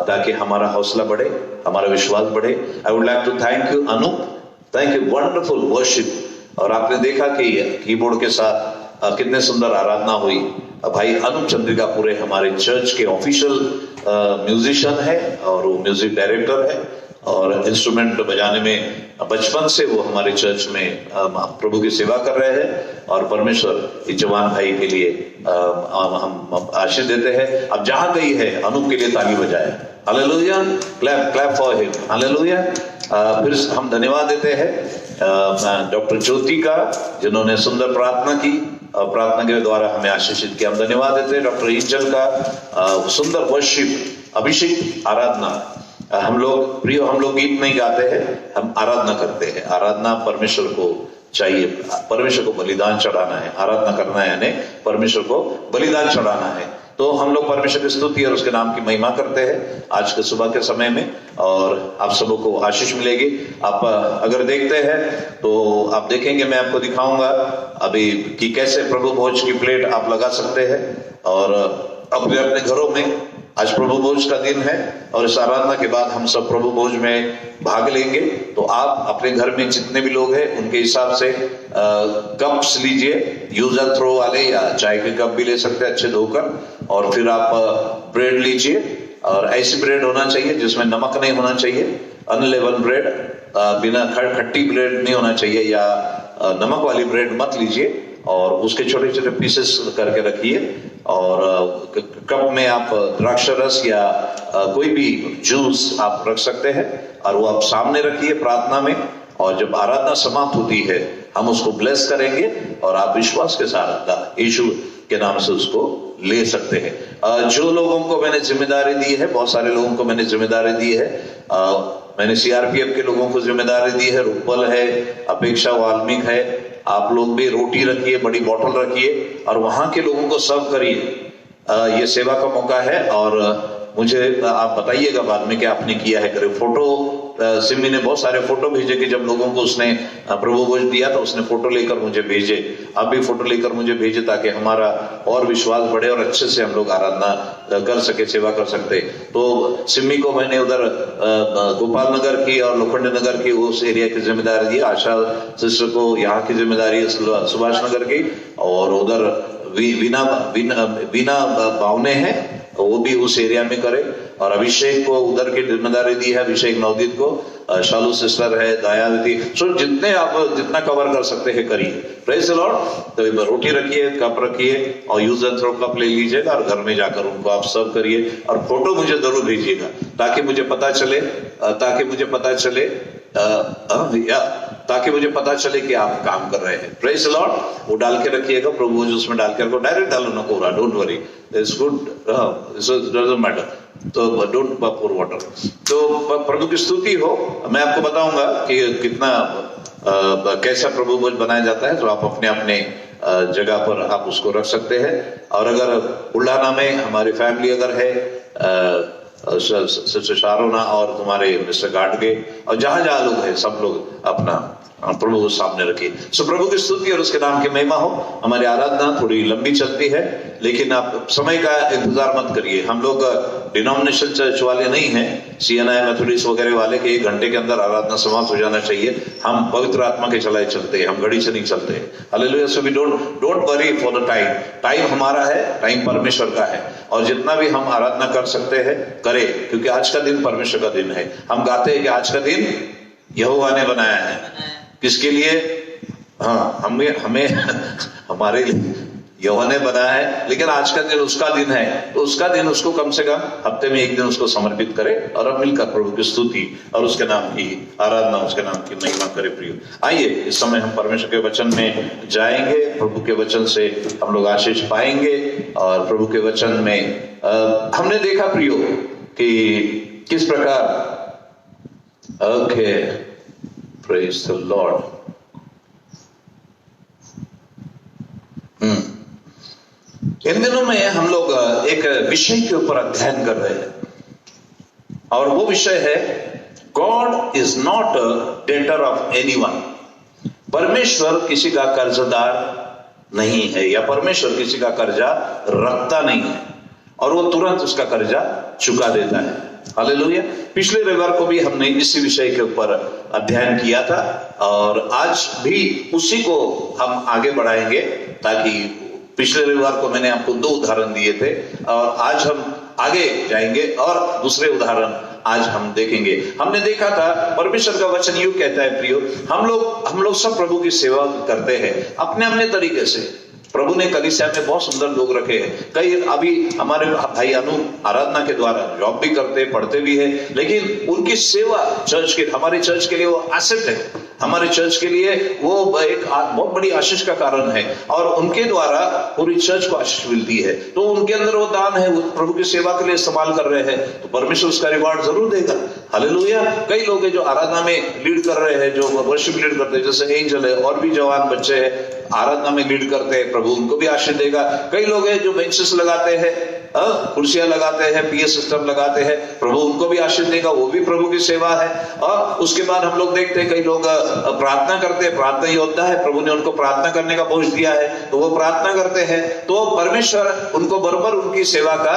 ताकि हमारा हौसला बढ़े, हमारा विश्वास बढ़े। I would like to thank you Anoop, thank you, wonderful worship. और आपने देखा कि कीबोर्ड के साथ कितने सुंदर आराधना हुई। भाई अनूप चंद्रिका पूरे हमारे चर्च के ऑफिशियल म्यूजिशियन है और वो म्यूजिक डायरेक्टर है और इंस्ट्रूमेंट बजाने में बचपन से वो हमारे चर्च में प्रभु की सेवा कर रहे हैं। और परमेश्वर इस जवान भाई के लिए हम आशीष देते हैं। अब जहां गई है अनूप के लिए ताली बजाए। Hallelujah, clap clap for him. Hallelujah. फिर हम धन्यवाद देते हैं डॉक्टर ज्योति का, जिन्होंने सुंदर प्रार्थना की, प्रार्थना के द्वारा हमें आशीषित किया। हम धन्यवाद देते हैं डॉक्टर इंजल का, सुंदर वर्शिप, अभिषेक आराधना। हम लोग प्रियो, हम लोग गीत नहीं गाते हैं, हम आराधना करते हैं। आराधना परमेश्वर को चाहिए, परमेश्वर को बलिदान चढ़ाना है। आराधना करना है यानी परमेश्वर को बलिदान चढ़ाना है। तो हम लोग परमेश्वर की स्तुति और उसके नाम की महिमा करते हैं आज के सुबह के समय में, और आप सबों को आशीष मिलेगी। आप अगर देखते हैं तो आप देखेंगे, मैं आपको दिखाऊंगा अभी कि कैसे प्रभु भोज की प्लेट आप लगा सकते हैं और अपने अपने घरों में। आज प्रभु भोज का दिन है और इस आराधना के बाद हम सब प्रभु भोज में भाग लेंगे। तो आप अपने घर में जितने भी लोग हैं उनके हिसाब से कप्स लीजिए, यूज एंड थ्रो वाले, या चाय के कप भी ले सकते हैं अच्छे धोकर। और फिर आप ब्रेड लीजिए, और ऐसी ब्रेड होना चाहिए जिसमें नमक नहीं होना चाहिए, अनलेवन ब्रेड, बिना खट्टी ब्रेड नहीं होना चाहिए, या नमक वाली ब्रेड मत लीजिए। और उसके छोटे छोटे पीसेस करके रखिए। और कप में आप द्राक्ष रस या कोई भी जूस आप रख सकते हैं, और वो आप सामने रखिए प्रार्थना में। और जब आराधना समाप्त होती है हम उसको ब्लेस करेंगे और आप विश्वास के साथ यीशु के नाम से उसको ले सकते हैं। जो लोगों को मैंने जिम्मेदारी दी है, बहुत सारे लोगों को मैंने जिम्मेदारी दी है, मैंने सीआरपीएफ के लोगों को जिम्मेदारी दी है, रुपल है, अपेक्षा वाल्मीक है। आप लोग भी रोटी रखिए, बड़ी बोतल रखिए और वहां के लोगों को सर्व करिए। ये सेवा का मौका है और मुझे आप बताइएगा बाद में कि आपने किया है। करे फोटो, सिमी ने बहुत सारे फोटो भेजे कि जब लोगों को उसने प्रभु भोज दिया तो उसने फोटो लेकर मुझे भेजे। आप भी फोटो लेकर मुझे भेजे ताकि हमारा और विश्वास बढ़े और अच्छे से हम लोग आराधना कर सके, सेवा कर सकते। तो सिमी को मैंने उधर गोपाल नगर की और लोखंड नगर की उस एरिया की जिम्मेदारी दी। आशा सिस्टर को यहाँ की जिम्मेदारी है सुभाष नगर की, और उधर बीना बावने हैं वो भी उस एरिया में करे। और अभिषेक को उधर की जिम्मेदारी दी है, अभिषेक नवदीप को, शालू सिस्टर है, दयावती। सो जितने आप जितना कवर कर सकते हैं करिए। Praise the Lord. तो रोटी रखिए, कप रखिए और यूज एंड थ्रो कप ले लीजिएगा और घर में जाकर उनको आप सर्व करिए। और फोटो मुझे जरूर भेजिएगा ताकि मुझे पता चले ताकि मुझे पता चले कि आप काम कर रहे हैं। Praise the Lord. वो डाल के रखिएगा, प्रभु जो उसमें डाल के रखो, डायरेक्ट डालो ना पूरा, don't worry, it's good, doesn't matter, तो डोंट pour वाटर। तो प्रभु की स्तुति हो। मैं आपको बताऊंगा कि कितना कैसा प्रभु भोज बनाया जाता है, तो आप अपने अपने जगह पर आप उसको रख सकते हैं। और अगर बुल्ढाना में हमारी फैमिली अगर है, सिस्टर शारोना और तुम्हारे मिस्टर गाडगे और जहां जहां लोग हैं, सब लोग अपना प्रभु को सामने रखिए। सो प्रभु की स्तुति और उसके नाम की महिमा हो। हमारी आराधना थोड़ी लंबी चलती है, लेकिन आप समय का इंतजार मत करिए। हम लोग डिनोमिनेशन चर्च वाले नहीं हैं, सीएनआई मेथोडिस्ट वगैरह वाले के 1 घंटे के अंदर आराधना समाप्त हो जाना चाहिए। हम पवित्र आत्मा के चलाए चलते हैं, हम घड़ी से नहीं चलते हैं। Hallelujah. So we don't worry for the time. Time हमारा है, टाइम परमेश्वर का है, और जितना भी हम आराधना कर सकते हैं करें, क्योंकि आज का दिन परमेश्वर का दिन है। हम गाते हैं कि आज का दिन यहोवा ने बनाया है। किसके लिए? हाँ, हमें हमारे लिए यहोवा ने बनाया है, लेकिन आज का दिन उसका दिन है, तो उसका दिन उसको कम से कम हफ्ते में 1 दिन उसको समर्पित करें और अब मिलकर प्रभु की स्तुति और उसके नाम की आराधना, उसके नाम की महिमा करें। प्रियो, आइए इस समय हम परमेश्वर के वचन में जाएंगे। प्रभु के वचन से हम लोग आशीष पाएंगे। और प्रभु के वचन में हमने देखा प्रियो कि किस प्रकार, ओके, प्रेज द लॉर्ड। इन दिनों में हम लोग एक विषय के ऊपर अध्ययन कर रहे हैं। और वो विषय है God is not a debtor of anyone. परमेश्वर किसी का कर्जदार नहीं है, या परमेश्वर किसी का कर्जा रखता नहीं है, और वो तुरंत उसका कर्जा चुका देता है। हालेलुया। पिछले रविवार को भी हमने इसी विषय के ऊपर अध्ययन किया था, और आज भी उसी को हम आगे बढ़ाएंगे, ताकि पिछले रविवार को मैंने आपको 2 उदाहरण दिए थे, और आज हम आगे जाएंगे और दूसरे उदाहरण आज हम देखेंगे। हमने देखा था परमेश्वर का वचन यूं कहता है प्रियो, हम लोग सब प्रभु की सेवा करते हैं अपने अपने तरीके से। प्रभु ने कलीसिया में बहुत सुंदर लोग रखे हैं। कई अभी हमारे भाई अनु आराधना के द्वारा जॉब भी करते हैं, पढ़ते भी है, लेकिन उनकी सेवा चर्च के, हमारे चर्च के लिए वो एसेट है, हमारे चर्च के लिए वो एक बहुत बड़ी आशीष का कारण है, और उनके द्वारा पूरी चर्च को आशीष मिलती है। तो उनके अंदर वो दान है, वो प्रभु की सेवा के लिए इस्तेमाल कर रहे हैं, तो परमेश्वर उसका रिवार्ड जरूर देगा। हालेलुया। कई लोग हैं जो आराधना में लीड कर रहे हैं, जो वर्शिप लीड करते हैं, जैसे एंजल है, और भी जवान बच्चे हैं आराधना में लीड करते हैं, प्रभु उनको भी आशीष देगा। कई लोग हैं जो बेंचेस लगाते हैं, कुर्सियां लगाते हैं, पीए सिस्टम लगाते हैं, प्रभु उनको भी आशीष देगा, वो भी प्रभु की सेवा है। और उसके बाद हम लोग देखते हैं कई लोग प्रार्थना करते हैं, प्रार्थना योद्धा है, प्रभु ने उनको प्रार्थना करने का बोझ दिया है, तो वो प्रार्थना करते हैं, तो परमेश्वर उनको बराबर उनकी सेवा का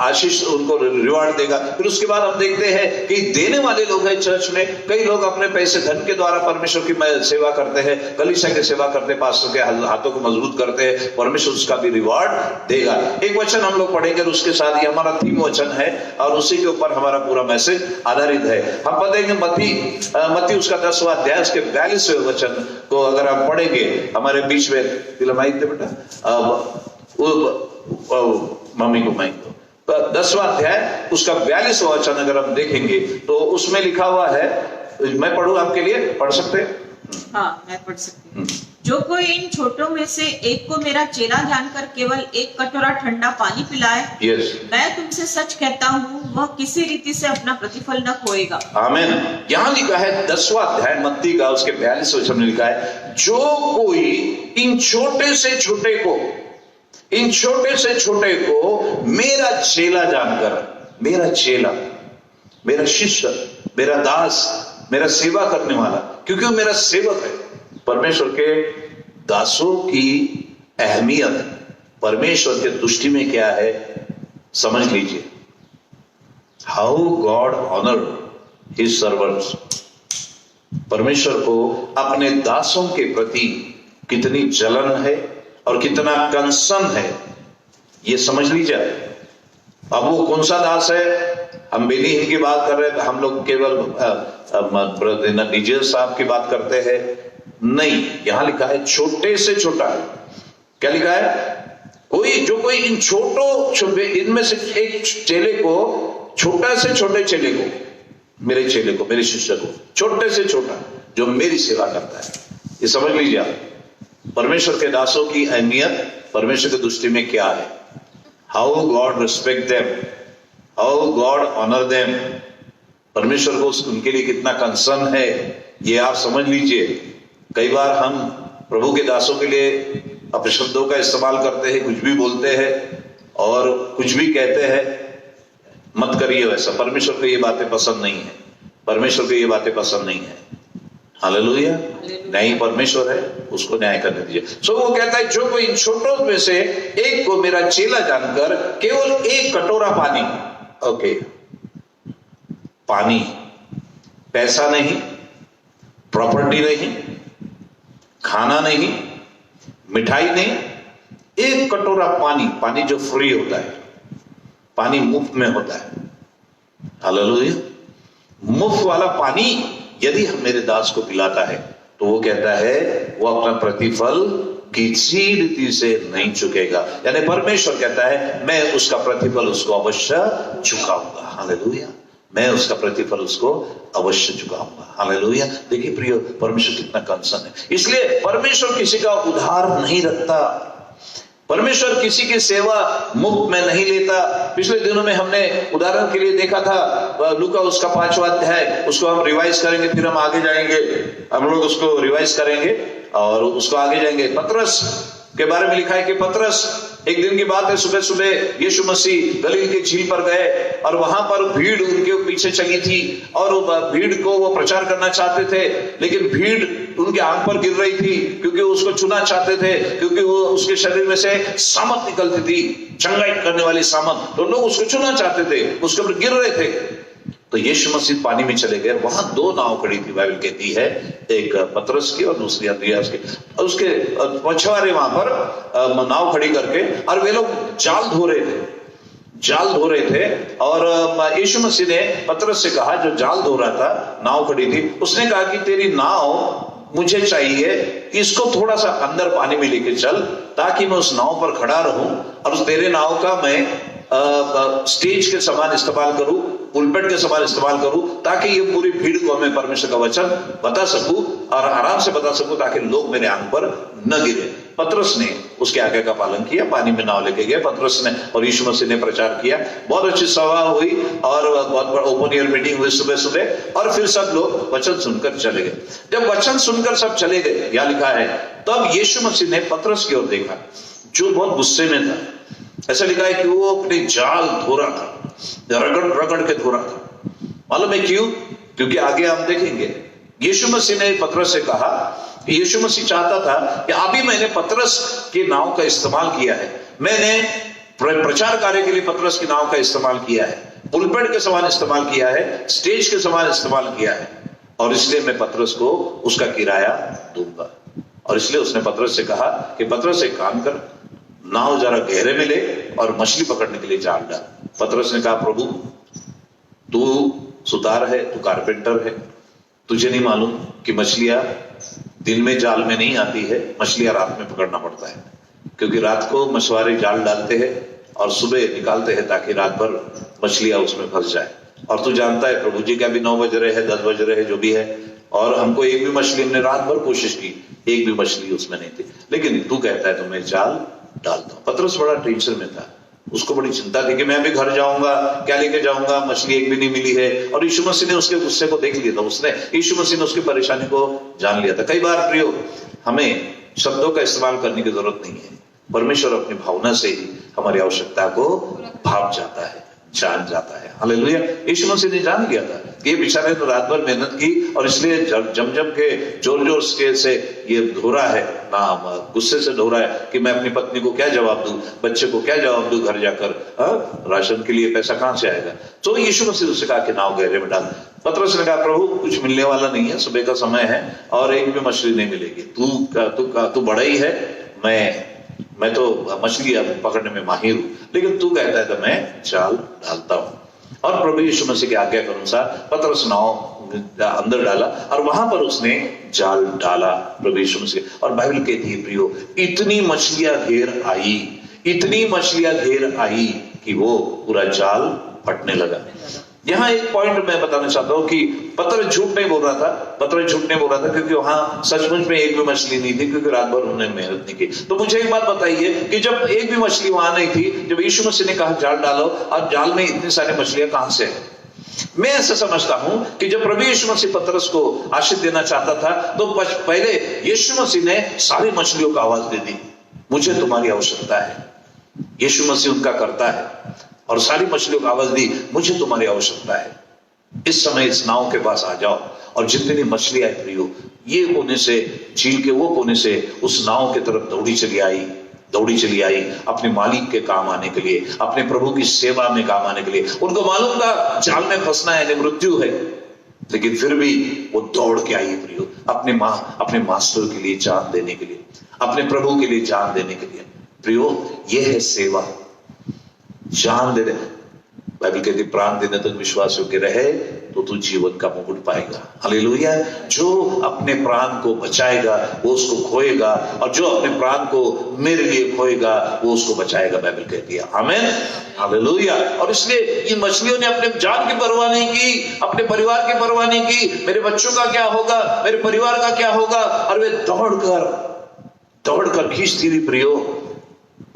आशीष, उनको रिवार्ड देगा। फिर उसके बाद हम देखते हैं कि देने वाले लोग हैं चर्च में, कई लोग अपने पैसे धन के द्वारा परमेश्वर की सेवा करते हैं, कलीसिया की सेवा करते हैं, पास्टर के हाथों को मजबूत करते हैं, परमेश्वर उसका भी रिवार्ड देगा। एक वचन हम लोग पढ़ेंगे, और उसके साथ ही हमारा 3 वचन है, और उसी के ऊपर हमारा पूरा मैसेज आधारित है। हम पढ़ेंगे मत्ती उसका 10वां अध्याय, उसके 42वें वचन को अगर हम पढ़ेंगे, हमारे बीच में माइक दे बेटा, मम्मी को माइक दो। 10वां अध्याय उसका 42वां वचन अगर हम देखेंगे तो उसमें लिखा हुआ है, मैं पढ़ूं आपके लिए, पढ़ सकते हैं? हाँ, मैं पढ़ सकती हूँ। जो कोई इन छोटों में से एक को मेरा चेला जानकर केवल 1 कटोरा ठंडा पानी पिलाए, मैं तुमसे सच कहता हूँ वह किसी रीति से अपना प्रतिफल न खोएगा। आमीन। यहाँ लिखा है 10वां अध्याय मत्ती का, उसके 42 वचन में लिखा है, जो कोई इन छोटे से छोटे को मेरा चेला जानकर, मेरा चेला, मेरा शिष्य, मेरा दास, मेरा सेवा करने वाला, क्योंकि वो मेरा सेवक है। परमेश्वर के दासों की अहमियत परमेश्वर के दृष्टि में क्या है समझ लीजिए। How God honour his servants. परमेश्वर को अपने दासों के प्रति कितनी जलन है और कितना कंसर्न है, ये समझ लीजिए। अब वो कौन सा दास है? हम बेनीहीन की बात कर रहे हैं, हम लोग केवल डीजे साहब की बात करते हैं? नहीं, यहां लिखा है छोटे से छोटा। क्या लिखा है? कोई इन छोटे इनमें से एक चेले को, छोटा से छोटे चेले को, मेरे चेले को, मेरे शिष्य को, छोटे से छोटा जो मेरी सेवा करता है, ये समझ लीजिए आप। परमेश्वर के दासों की अहमियत परमेश्वर की दृष्टि में क्या है? How God respect them, how God honour them. परमेश्वर को उनके लिए कितना कंसर्न है, ये आप समझ लीजिए। कई बार हम प्रभु के दासों के लिए अपशब्दों का इस्तेमाल करते हैं, कुछ भी बोलते हैं और कुछ भी कहते हैं। मत करिए वैसा, परमेश्वर को ये बातें पसंद नहीं है, परमेश्वर को ये बातें पसंद नहीं है। हालेलुया। न्यायी परमेश्वर है, उसको न्याय करने दीजिए। सो वो कहता है, जो कोई इन छोटों में से एक को मेरा चेला जानकर केवल 1 कटोरा पानी, ओके, पानी, पैसा नहीं, प्रॉपर्टी नहीं, खाना नहीं, मिठाई नहीं, 1 कटोरा पानी, पानी जो फ्री होता है, पानी मुफ्त में होता है। हालेलुया। मुफ्त वाला पानी यदि हम मेरे दास को पिलाता है तो वो कहता है वो अपना प्रतिफल किसी रीति से नहीं चुकेगा। यानी परमेश्वर कहता है मैं उसका प्रतिफल उसको अवश्य चुकाऊंगा। हालेलुया। मैं उसका प्रतिफल उसको अवश्य चुकाऊंगा। हालेलुया। देखिए प्रिय, परमेश्वर कितना कंसर्न है। इसलिए परमेश्वर किसी का उधार नहीं रखता, परमेश्वर किसी की सेवा मुफ्त में नहीं लेता। पिछले दिनों में हमने उदाहरण के लिए देखा था लूका उसका 5वां अध्याय, उसको हम रिवाइज करेंगे, फिर हम आगे जाएंगे, हम लोग उसको रिवाइज करेंगे और उसको आगे जाएंगे। पतरस के बारे में लिखा है कि पतरस एक दिन की बात है, सुबह सुबह यीशु मसीह गलील के झील पर गए और वहां पर भीड़ उनके पीछे चली थी और भीड़ को वो प्रचार करना चाहते थे, लेकिन भीड़ उनके आंख पर गिर रही थी क्योंकि उसको छूना चाहते थे, क्योंकि वो उसके शरीर में से सामत निकलती थी, चंगाई करने वाली सामत, तो लोग उसको छूना चाहते थे, उसके ऊपर गिर रहे थे। तो यीशु मसीह पानी में चले गए। वहां दो नाव खड़ी थी, बाइबल कहती है, एक पतरस की और दूसरी अंद्रियास की। और उसके मछुआरे वहां पर नाव खड़ी करके, और वे लोग जाल धो रहे थे और यीशु मसीह ने पतरस से कहा, जो जाल धो रहा था, नाव खड़ी थी, उसने कहा कि तेरी नाव मुझे चाहिए, इसको थोड़ा सा अंदर पानी में लेके चल ताकि मैं उस नाव पर खड़ा रहूं और उस तेरे नाव का मैं स्टेज के समान इस्तेमाल करूं, पुलपेट के समान इस्तेमाल करूं, ताकि ये पूरी भीड़ को मैं परमेश्वर का वचन बता सकूं और आराम से बता सकूं, ताकि लोग मेरे आंख पर न गिरे। पतरस ने उसके आज्ञा का पालन किया, पानी में नाव लेके गए पतरस ने, और यीशु मसीह ने प्रचार किया। बहुत अच्छी सभा हुई और बहुत बड़ा ओपन एयर मीटिंग हुई सुबह सुबह, और फिर सब लोग वचन सुनकर चले गए। जब वचन सुनकर सब चले गए, यह लिखा है, तब यीशु मसीह ने पतरस की ओर देखा जो बहुत गुस्से में था। ऐसा लिखा है कि वो अपने जाल धो रहा था, रगड़ के धो रहा था। मालूम है क्यों? क्योंकि आगे हम देखेंगे यीशु मसीह ने पतरस से कहा कि यीशु मसीह चाहता था कि अभी मैंने पतरस की नाव का इस्तेमाल किया है, मैंने प्रचार कार्य के लिए पतरस की नाव का इस्तेमाल किया है, पुलपेट के समान इस्तेमाल किया है, स्टेज के समान इस्तेमाल किया है, और इसलिए मैं पतरस को उसका किराया दूंगा। और इसलिए उसने पतरस से कहा कि पतरस एक काम कर, नाव जरा गहरे में ले और मछली पकड़ने के लिए जाल डाल। पतरस ने कहा, प्रभु तू सुतार है, तू कारपेंटर है, तुझे नहीं मालूम कि मछलियां दिन में जाल में नहीं आती है, मछलियां रात में पकड़ना पड़ता है, क्योंकि रात को मछुआरे जाल डालते हैं और सुबह निकालते हैं ताकि रात भर मछलियां उसमें फंस जाए। और तू जानता है प्रभु जी का भी 9 बज रहे हैं, 10 बज रहे हैं, जो भी है, और हमको एक भी मछली, हमने रात भर कोशिश की, एक भी मछली उसमें नहीं थी, लेकिन तू कहता है तो मैं जाल डालता हूं। पतरस बड़ा टेंशन में था, उसको बड़ी चिंता थी कि मैं भी घर जाऊंगा, क्या लेके जाऊंगा, मछली एक भी नहीं मिली है। और यीशु मसीह ने उसके गुस्से को देख लिया था, यीशु मसीह ने उसकी परेशानी को जान लिया था। कई बार प्रियो, हमें शब्दों का इस्तेमाल करने की जरूरत नहीं है, परमेश्वर अपनी भावना से ही हमारी आवश्यकता को भाप जाता है, जान जाता है। हालेलुया। यीशु मसीह ने जान लिया था कि ये बेचारे ने रात भर मेहनत की और इसलिए जम के जोर से ये धो रहा है ना, गुस्से से धो रहा है कि मैं अपनी पत्नी को क्या जवाब दूं, बच्चे को क्या जवाब दूं, घर जाकर राशन के लिए पैसा कहां से आएगा। तो यीशु मसीह उससे कहा कि नाव गहरे में डाल। पतरस ने कहा, प्रभु कुछ मिलने वाला नहीं है, सुबह का समय है और एक भी मछली नहीं मिलेगी, तू बड़ा ही है, मैं तो मछली पकड़ने में माहिर हूं, लेकिन तू कहता है तो मैं जाल डालता हूं। और प्रभु यीशु मसीह के आज्ञा के अनुसार पतरस नाव अंदर डाला और वहां पर उसने जाल डाला, प्रभु यीशु मसीह। और बाइबल कहती है प्रियो, इतनी मछलियां घेर आई कि वो पूरा जाल फटने लगा। यहां एक पॉइंट मैं बताना चाहता हूं कि पतरस झूठ नहीं बोल रहा था, क्योंकि वहां सचमुच में एक भी मछली नहीं थी, क्योंकि रात भर उन्होंने मेहनत नहीं की। तो मुझे एक बात बताइए कि जब एक भी मछली वहां नहीं थी, जब यीशु मसीह ने कहा जाल डालो, और जाल में इतनी सारी मछलियां कहां से है? मैं ऐसा समझता हूं कि जब प्रभु यीशु मसीह पतरस को आशीष देना चाहता था, तो पहले यीशु मसीह ने सारी मछलियों को आवाज दे दी, मुझे तुम्हारी आवश्यकता है। यीशु मसीह उनका करता है और सारी मछलियों को आवाज दी, मुझे तुम्हारी आवश्यकता है, इस समय इस नाव के पास आ जाओ। और जितनी मछलियां प्रियो, ये कोने से, झील के वो कोने से उस नाव की तरफ दौड़ी चली आई अपने मालिक के काम आने के लिए, अपने प्रभु की सेवा में काम आने के लिए। उनको मालूम था जाल में फंसना है, मृत्यु है, लेकिन फिर भी वो दौड़ के आई प्रियो, अपने मास्टर के लिए जान देने के लिए, अपने प्रभु के लिए जान देने के लिए। प्रियो, ये है सेवा, जान दे। बाइबल कहती प्राण देने तक विश्वास योग्य रहे तो तू जीवन का मुकुट पाएगा। हालेलुया। जो अपने प्राण को बचाएगा वो उसको खोएगा, और जो अपने प्राण को मेरे लिए खोएगा वो उसको बचाएगा, बाइबल कहती है। आमीन, हालेलुया। और इसलिए इन मछलियों ने अपने जान की परवाह नहीं की, अपने परिवार की परवाह नहीं की, मेरे बच्चों का क्या होगा, मेरे परिवार का क्या होगा, और वे दौड़कर खींचती हुई प्रियो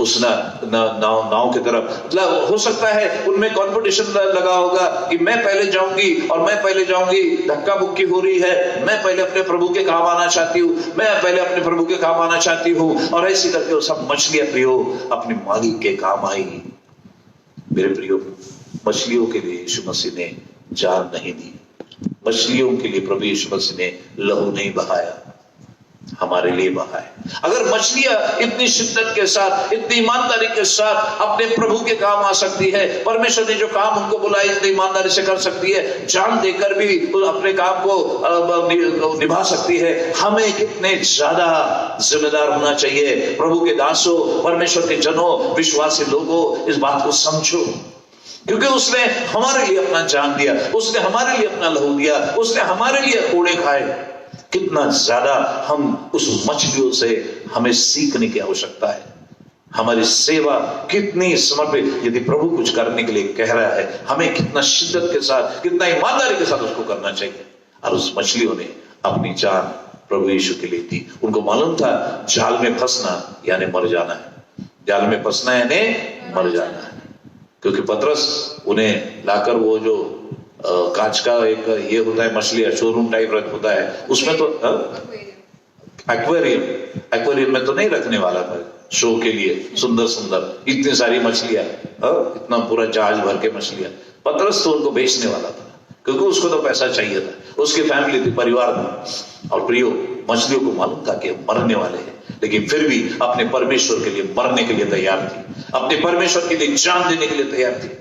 उस नाव की तरफ। मतलब हो सकता है उनमें कंपटीशन लगा होगा कि मैं पहले जाऊंगी और मैं पहले जाऊंगी, धक्का मुक्की हो रही है, मैं पहले अपने प्रभु के काम आना चाहती हूँ, मैं पहले अपने प्रभु के काम आना चाहती हूँ, और ऐसी करके वो सब मछलियां प्रियो अपने मालिक के काम आई। मेरे प्रियो, मछलियों के लिए यीशु मसीह ने जान नहीं दी, मछलियों के लिए प्रभु यीशु मसीह ने लहू नहीं बहाया, हमारे लिए बहाए। अगर मछलियां इतनी शिद्दत के साथ, इतनी ईमानदारी के साथ अपने प्रभु के काम आ सकती है, परमेश्वर ने जो काम उनको बुलाया इतनी ईमानदारी से कर सकती है, जान देकर भी अपने काम को निभा सकती है, हमें कितने ज्यादा जिम्मेदार होना चाहिए। प्रभु के दासों, परमेश्वर के जनों, विश्वासी लोगों, इस बात को समझो, क्योंकि उसने हमारे लिए अपना जान दिया, उसने हमारे लिए अपना लहू दिया, उसने हमारे लिए कोड़े खाए। कितना ज्यादा हम उस मछलियों से हमें सीखने की आवश्यकता है। हमारी सेवा कितनी समर्पित, यदि प्रभु कुछ करने के लिए कह रहा है, हमें कितना शिद्दत के साथ, कितना ईमानदारी के साथ उसको करना चाहिए। और उस मछलियों ने अपनी जान प्रभु यीशु के लिए दी। उनको मालूम था जाल में फंसना यानी मर जाना है, जाल में फंसना यानी मर जाना है। क्योंकि पतरस उन्हें लाकर वो जो कांच का एक ये होता है, मछली शोरूम टाइप होता है, उसमें तो एक्वेरियम में तो नहीं रखने वाला था शो के लिए, सुंदर सुंदर इतनी सारी मछलियां, इतना पूरा जहाज भर के मछलियां। पतरस तो उनको बेचने वाला था, क्योंकि उसको तो पैसा चाहिए था, उसकी फैमिली थी, परिवार था। और प्रियो, मछलियों को मालूम था कि मरने वाले हैं, लेकिन फिर भी अपने परमेश्वर के लिए मरने के लिए तैयार थी, अपने परमेश्वर के लिए जान देने के लिए तैयार थी।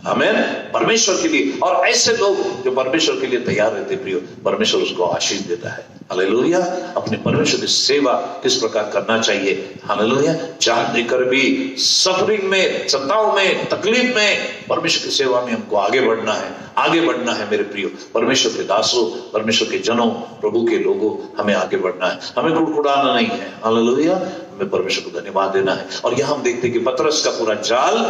आमीन, परमेश्वर के लिए। और ऐसे लोग जो परमेश्वर के लिए तैयार रहते प्रियो, परमेश्वर उसको आशीष देता है। हालेलुया। अपने परमेश्वर की सेवा किस प्रकार करना चाहिए, हालेलुया, जान देकर भी सफरिंग में, सताओं में, तकलीफ में परमेश्वर की सेवा में हमको आगे बढ़ना है, आगे बढ़ना है मेरे प्रियो। परमेश्वर के दासों, परमेश्वर के जनों, प्रभु के लोगों, हमें आगे बढ़ना है, हमें कुड़कुड़ाना नहीं है। हालेलुया, हमें परमेश्वर को धन्यवाद देना है। और यहां हम देखते कि पतरस का पूरा जाल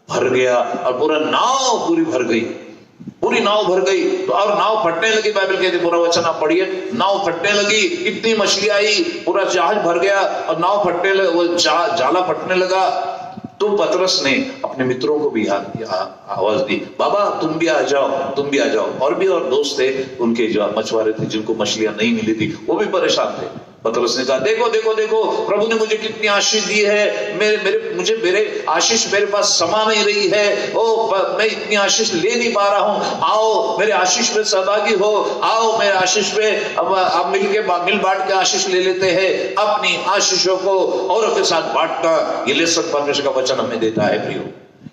भर गया और पूरा नाव पूरी भर गई, पूरी नाव भर गई। तो और नाव फटने लगी, बाइबल कहती, पूरा वचन आप पढ़िए, नाव फटने लगी, इतनी मछली आई, पूरा जहाज भर गया और नाव फटने लगा, वो जाला फटने लगा। तो पतरस ने अपने मित्रों को भी आवाज दी, बाबा तुम भी आ जाओ, तुम भी आ जाओ। और भी और दोस्त थे उनके जो मछुआरे थे, जिनको मछलियां नहीं मिली थी, वो भी परेशान थे। पतरस ने कहा, देखो देखो देखो, प्रभु ने मुझे कितनी आशीष दी है, मेरे आशीष मेरे पास समा नहीं रही है, मैं इतनी आशीष ले नहीं पा रहा हूं, आओ मेरे आशीष में सहभागी हो, आओ मेरे आशीष में अब मिल बांट के आशीष ले लेते हैं। अपनी आशीषों को औरों के साथ बांटना, ये लेसन परमेश्वर का वचन हमें देता है प्रियो।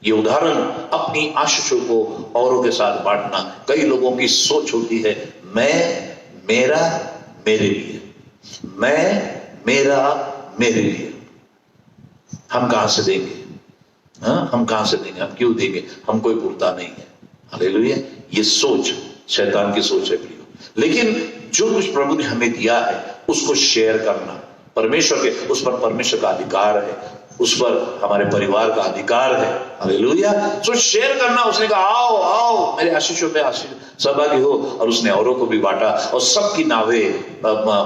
ये उदाहरण, अपनी आशीषों को औरों के साथ बांटना। कई लोगों की सोच होती है, मैं, मेरा, मेरे लिए, मैं, मेरा, मेरे लिए। हम कहां से देंगे? हम कहां से देंगे? हम क्यों देंगे? हम कोई पुरता नहीं है। हालेलुया। ये सोच शैतान की सोच है प्रियो। लेकिन जो कुछ प्रभु ने हमें दिया है उसको शेयर करना, परमेश्वर के, उस पर परमेश्वर का अधिकार है, उस पर हमारे परिवार का अधिकार है। हालेलुया। तो शेयर करना, उसने कहा आओ आओ मेरे आशीषों में आशीष सहभागी हो, और उसने औरों को भी बांटा और सबकी नावें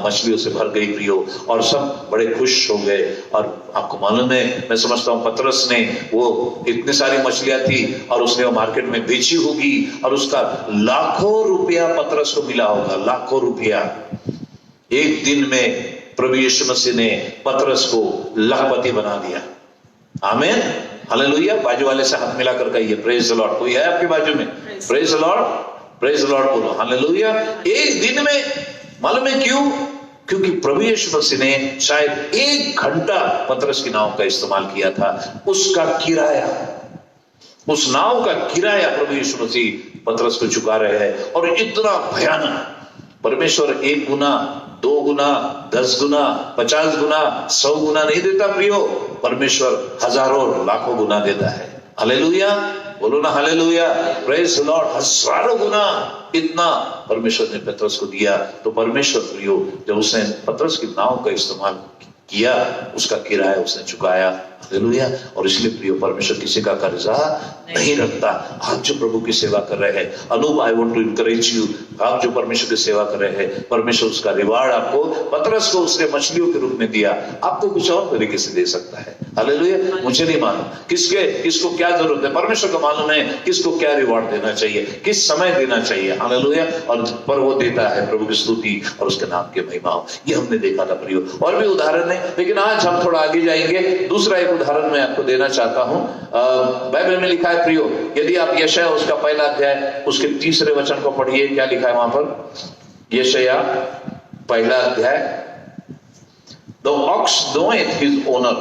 मछलियों से भर गई प्रियो, और सब बड़े खुश हो गए। और आपको मालूम है, मैं समझता हूं पतरस ने वो इतनी सारी मछलियां थी और उसने वो मार्केट में बेची होगी, और उसका लाखों रुपया पतरस को मिला होगा, लाखों रुपया। एक दिन में प्रभु यीशु मसीह ने पतरस को लखपति बना दिया। आमीन, हालेलुया। बाजू वाले से हाथ मिलाकर कहिए, प्रेज द लॉर्ड। कोई है आपके बाजू में? Praise the Lord, praise the Lord बोलो, हालेलुया। एक दिन में, मालूम है क्यों? क्योंकि प्रभु यीशु मसीह ने शायद 1 घंटा पतरस की नाव का इस्तेमाल किया था। उसका किराया, उस नाव का किराया प्रभु यीशु मसीह पतरस को चुका रहे हैं। और इतना भयानक, परमेश्वर 1 गुना, 2 गुना, 10 गुना, 50 गुना, 100 गुना नहीं देता प्रियो, परमेश्वर हजारों लाखों गुना देता है। हालेलुया, बोलो ना हालेलुया, प्रेज द लॉर्ड। हजारों गुना इतना परमेश्वर ने पतरस को दिया। तो परमेश्वर प्रियो, जब उसने पतरस की नाव का इस्तेमाल किया, उसका किराया उसने चुकाया। हालेलुया। और इसलिए प्रियो, परमेश्वर किसी का कर्जा नहीं रखता। आप जो प्रभु की सेवा कर रहे हैं, Anoop, I want to encourage you, आप जो परमेश्वर की सेवा कर रहे हैं, परमेश्वर उसका रिवार्ड आपको, पतरस को उसने मछलियों के रूप में दिया, आपको कुछ और तरीके से दे सकता है। हालेलुया। मुझे नहीं मालूम किसको क्या जरूरत है, परमेश्वर को मालूम है किसको क्या रिवार्ड देना चाहिए, किस समय देना चाहिए। हालेलुया। और पर वो देता है। प्रभु की स्तुति और उसके नाम की महिमा हो। ये हमने देखा था प्रियो, और भी उदाहरण है, लेकिन आज हम थोड़ा आगे जाएंगे। दूसरा एक उदाहरण मैं आपको देना चाहता हूं। बाइबल में लिखा है प्रियो, यदि आप यशाया उसका पहला अध्याय उसके 3 वचन को पढ़िए, क्या लिखा है वहां पर? यशाया पहला अध्याय, द ऑक्स नोएथ हिज ओनर,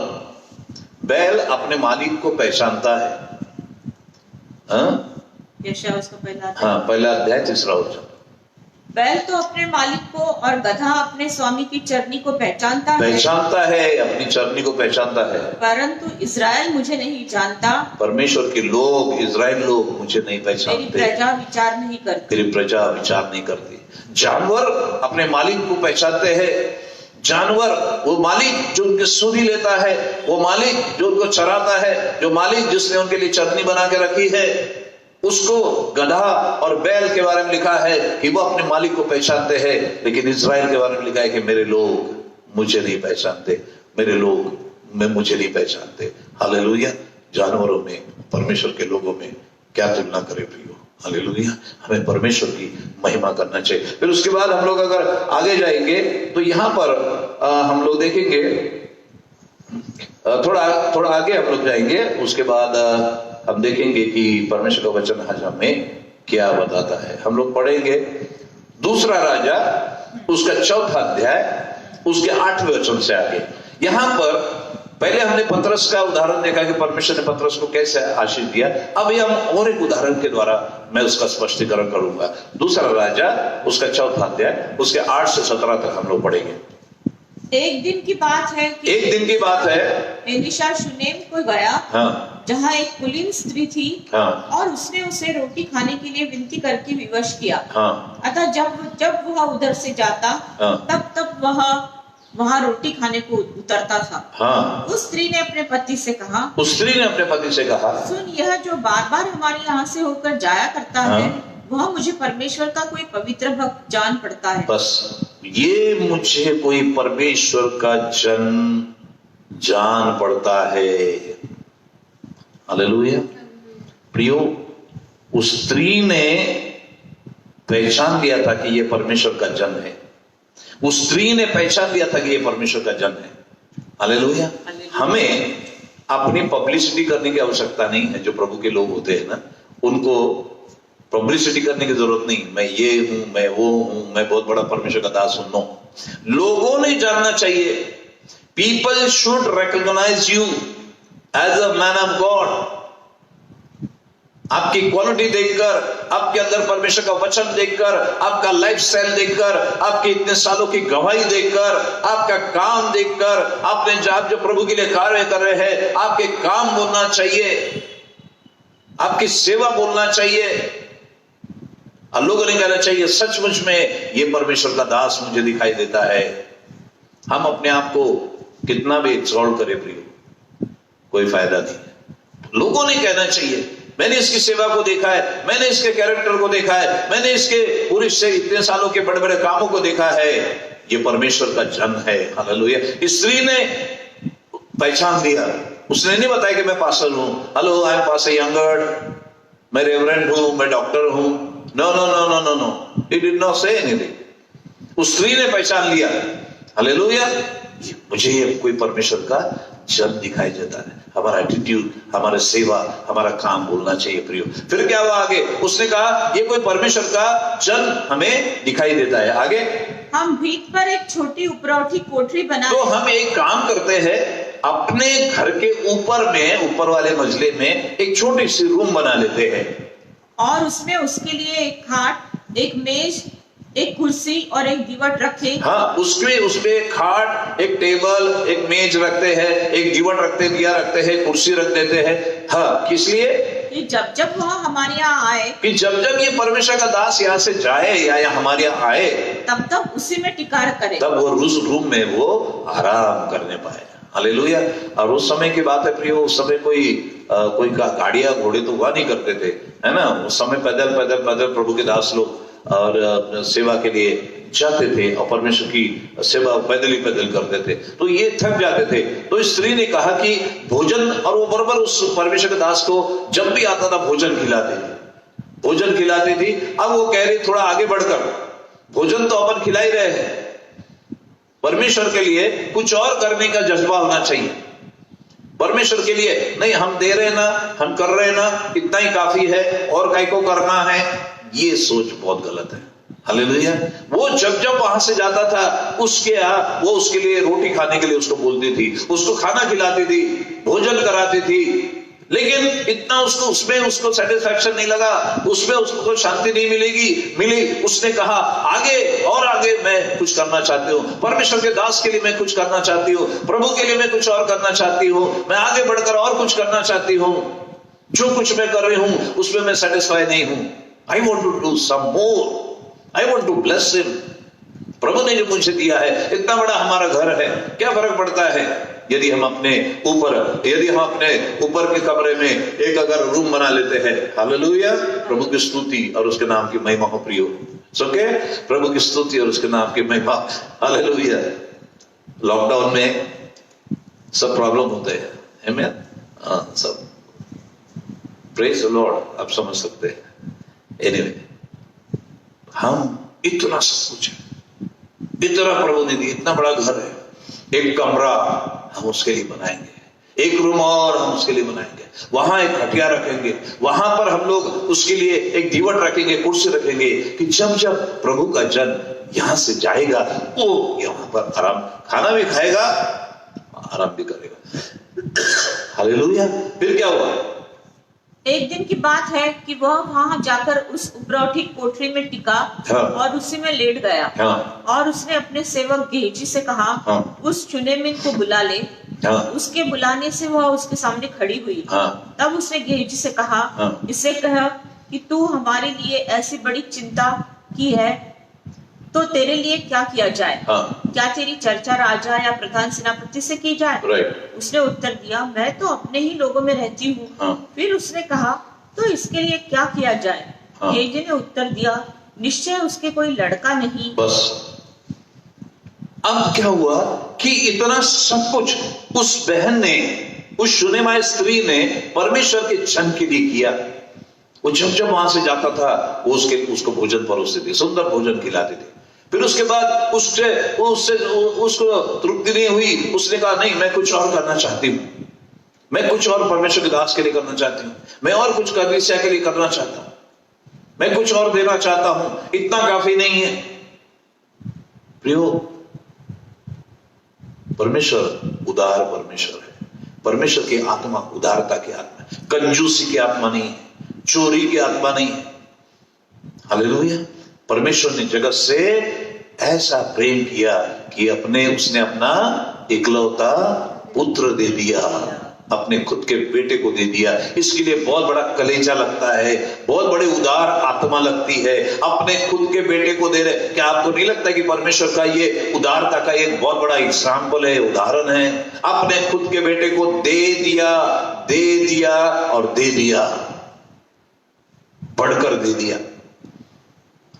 बैल अपने मालिक को पहचानता है। यशाया उसका पहला हाँ, पहला अध्याय 3 वचन। बैल तो अपने मालिक को और गधा अपने स्वामी की चरनी को पहचानता है, अपनी चरनी को पहचानता है, परंतु इज़राइल मुझे नहीं जानता। परमेश्वर के लोग, इज़राइल लोग मुझे नहीं पहचानते, मेरी प्रजा विचार नहीं करती, मेरी प्रजा विचार नहीं करती। जानवर अपने मालिक को पहचानते हैं। जानवर, वो मालिक जो उनके सुधी लेता है, वो मालिक जो उनको चराता है, जो मालिक जिसने उनके लिए चरनी बना के रखी है, उसको गधा और बैल के बारे में लिखा है कि वो अपने मालिक को पहचानते हैं। लेकिन इज़राइल के बारे में लिखा है कि मेरे लोग मुझे नहीं पहचानते, मेरे लोग मुझे नहीं पहचानते। हालेलुया। जानवरों में, परमेश्वर के लोगों में क्या तुलना करे प्रियो। हालेलुया। हमें परमेश्वर की महिमा करना चाहिए। फिर उसके बाद हम लोग अगर आगे जाएंगे तो यहां पर हम लोग देखेंगे, थोड़ा आगे हम लोग जाएंगे, उसके बाद हम देखेंगे कि परमेश्वर का वचन आज हमें क्या बताता है। हम लोग पढ़ेंगे दूसरा राजा उसका 4 अध्याय उसके 8वें वचन से आगे। यहां पर पहले हमने पतरस का उदाहरण देखा कि परमेश्वर ने पतरस को कैसे आशीष दिया। अब हम और एक उदाहरण के द्वारा मैं उसका स्पष्टीकरण करूंगा। दूसरा राजा उसका 4 अध्याय उसके 8 से 17 तक हम लोग पढ़ेंगे। एक दिन की बात है कि एलीशा शूनेम को गया, हाँ, जहाँ एक कुलीन स्त्री थी, हाँ, और उसने उसे रोटी खाने के लिए विनती करके विवश किया। हाँ, अतः जब वह उधर से जाता, हाँ, तब वह वहाँ रोटी खाने को उतरता था। हाँ, उस स्त्री ने अपने पति से कहा, सुन, यह जो बार बार हमारे यहाँ से होकर जाया करता हाँ, है, वह मुझे परमेश्वर का कोई पवित्र भक्त जान पड़ता है। बस ये मुझे कोई परमेश्वर का जन जान पड़ता है। हालेलुया। प्रियो, उस स्त्री ने पहचान लिया था कि ये परमेश्वर का जन है। उस स्त्री ने पहचान लिया था कि ये परमेश्वर का जन है। हालेलुया। हमें अपनी पब्लिसिटी करने की आवश्यकता नहीं है। जो प्रभु के लोग होते हैं ना, उनको पब्लिसिटी करने की जरूरत नहीं, मैं ये हूं, मैं वो हूं, मैं बहुत बड़ा परमेश्वर का दास हूं। नो, लोगों ने जानना चाहिए। People should recognise you as a man of God. आपकी क्वालिटी देखकर, आपके अंदर परमेश्वर का वचन देखकर, आपका लाइफस्टाइल देखकर, आपके इतने सालों की गवाही देखकर, आपका काम देखकर, आप जो प्रभु के लिए कार्य कर रहे हैं, आपके काम बोलना चाहिए, आपकी सेवा बोलना चाहिए, और लोगों ने कहना चाहिए सचमुच में ये परमेश्वर का दास मुझे दिखाई देता है। हम अपने आप को कितना भी एक्सॉल्ट करें प्रियो, कोई फायदा नहीं। लोगों ने कहना चाहिए मैंने इसकी सेवा को देखा है, मैंने इसके कैरेक्टर को देखा है, मैंने इसके पूरे से इतने सालों के बड़े बड़े कामों को देखा है, ये परमेश्वर का जन है। हालेलुया। इस स्त्री ने पहचान दिया। उसने नहीं बताया कि मैं पास्टर हूं, hello I am pastor Younger, मैं रेवरेंड हूं, मैं डॉक्टर हूं। No no no no no no, he did not say anything. उस स्त्री ने पहचान लिया, हालेलुया, मुझे ये कोई परमेश्वर का जन दिखाई देता है। हमारा एटीट्यूड, हमारा सेवा, हमारा काम बोलना चाहिए प्रियो। फिर क्या हुआ आगे? उसने कहा ये कोई परमेश्वर का जन हमें दिखाई देता है। आगे, हम भीत पर एक छोटी उपरौठी कोठरी बना, तो हम एक काम करते हैं, अपने घर के ऊपर में, ऊपर वाले मंजिले में एक छोटी सी रूम बना लेते हैं, और उसमें उसके लिए एक खाट, एक मेज, एक कुर्सी और एक दीवट रखे। हाँ, उसमें एक खाट, एक टेबल, एक मेज रखते हैं, एक दीवट रखते, दिया रखते हैं, कुर्सी रख देते हैं। हाँ, किस लिए? कि जब जब वह हमारे यहाँ आए, कि जब जब ये परमेश्वर का दास यहाँ से जाए या हमारे यहाँ आए, तब तब उसी में टिकार करे, तब वो उस रूम में वो आराम करने पाए। हालेलुया। और उस समय की बात है प्रियो, उस समय कोई गाड़ियां घोड़े तो हुआ नहीं करते थे, है ना। उस समय पैदल पैदल पैदल प्रभु के दास लोग और सेवा के लिए जाते थे और परमेश्वर की सेवा पैदल ही पैदल करते थे, तो ये थक जाते थे। तो इस स्त्री ने कहा कि भोजन, और वो बराबर उस परमेश्वर के दास को जब भी आता था भोजन खिलाती थी, भोजन खिलाती थी। अब वो कह रही थोड़ा आगे बढ़कर, भोजन तो अपन खिला ही रहे हैं, परमेश्वर के लिए कुछ और करने का जज्बा होना चाहिए। परमेश्वर के लिए नहीं, हम दे रहे ना, हम कर रहे ना, इतना ही काफी है, और काय को करना है, ये सोच बहुत गलत है। हालेलुया। वो जब जब वहां से जाता था उसके यहाँ, वो उसके लिए रोटी खाने के लिए उसको बोलती थी, उसको खाना खिलाती थी, भोजन कराती थी, लेकिन इतना उसमें उसको सेटिस्फैक्शन नहीं लगा, उसमें उसको शांति नहीं मिली। उसने कहा आगे और आगे मैं कुछ करना चाहती हूँ, परमेश्वर के दास के लिए मैं कुछ करना चाहती हूँ, प्रभु के लिए मैं कुछ और करना चाहती हूँ, मैं आगे बढ़कर और कुछ करना चाहती हूँ। जो कुछ मैं कर रही हूँ उसमें मैं सेटिस्फाई नहीं हूँ। I want to do some more, I want to bless him. प्रभु ने जो मुझे दिया है, इतना बड़ा हमारा घर है, क्या फर्क पड़ता है यदि हम अपने ऊपर के कमरे में एक अगर रूम बना लेते हैं। हालेलुया। प्रभु की स्तुति और उसके नाम की महिमा हो प्रियो। ओके, प्रभु की स्तुति और उसके नाम की महिमा। हालेलुया। लॉकडाउन में सब प्रॉब्लम होते हैं, आमीन। सब प्रेज द लॉर्ड, आप समझ सकते हैं। एनीवे, हम इतना सब कुछ है, इतना प्रभु ने दिया, इतना बड़ा घर है, एक कमरा हम उसके लिए बनाएंगे, एक रूम और हम उसके लिए बनाएंगे, वहां एक खटिया रखेंगे, वहां पर हम लोग उसके लिए एक दीवट रखेंगे, कुर्सी रखेंगे, कि जब जब प्रभु का जन यहां से जाएगा वो यहां पर आराम, खाना भी खाएगा, आराम भी करेगा। हालेलुया। फिर क्या हुआ? एक दिन की बात है कि वह वहां जाकर उस उपरौठी कोठरी में टिका, हाँ। और उसी में लेट गया। हाँ। और उसने अपने सेवक गेहजी से कहा, हाँ। उस चुनेमिन को बुला ले। हाँ। उसके बुलाने से वह उसके सामने खड़ी हुई। हाँ। तब उसने गेहजी से कहा, हाँ। इससे कह कि तू हमारे लिए ऐसी बड़ी चिंता की है, तो तेरे लिए क्या किया जाए? हाँ। क्या तेरी चर्चा राजा या प्रधान सेनापति से की जाए? राइट। उसने उत्तर दिया, मैं तो अपने ही लोगों में रहती हूँ। हाँ। फिर उसने कहा, तो इसके लिए क्या किया जाए? हाँ। गेहजी ने उत्तर दिया, निश्चय उसके कोई लड़का नहीं। बस अब क्या हुआ कि इतना सब कुछ उस बहन ने, उस शुनेमाई स्त्री ने परमेश्वर के जन के लिए किया। वो जब जब वहां से जाता था वो उसको भोजन परोसती थी, सुंदर भोजन खिलाती थी। फिर उसके बाद उसको तृप्ति नहीं हुई, उसने कहा नहीं, मैं कुछ और करना चाहती हूँ, मैं कुछ और परमेश्वर के दास के लिए करना चाहती हूँ, मैं और कुछ कलीसिया के लिए करना चाहता हूँ, मैं कुछ और देना चाहता हूं, इतना काफी नहीं है। प्रियो, परमेश्वर उदार परमेश्वर है। परमेश्वर की आत्मा उदारता की आत्मा है, कंजूसी की आत्मा नहीं है, चोरी की आत्मा नहीं है। हालेलुया। परमेश्वर ने जगत से ऐसा प्रेम किया कि उसने अपना इकलौता पुत्र दे दिया, अपने खुद के बेटे को दे दिया। इसके लिए बहुत बड़ा कलेजा लगता है, बहुत बड़ी उदार आत्मा लगती है, अपने खुद के बेटे को दे रहे। क्या आपको नहीं लगता कि परमेश्वर का ये उदारता का एक बहुत बड़ा एग्जाम्पल है, उदाहरण है? अपने खुद के बेटे को दे दिया और दे दिया, बढ़कर दे दिया।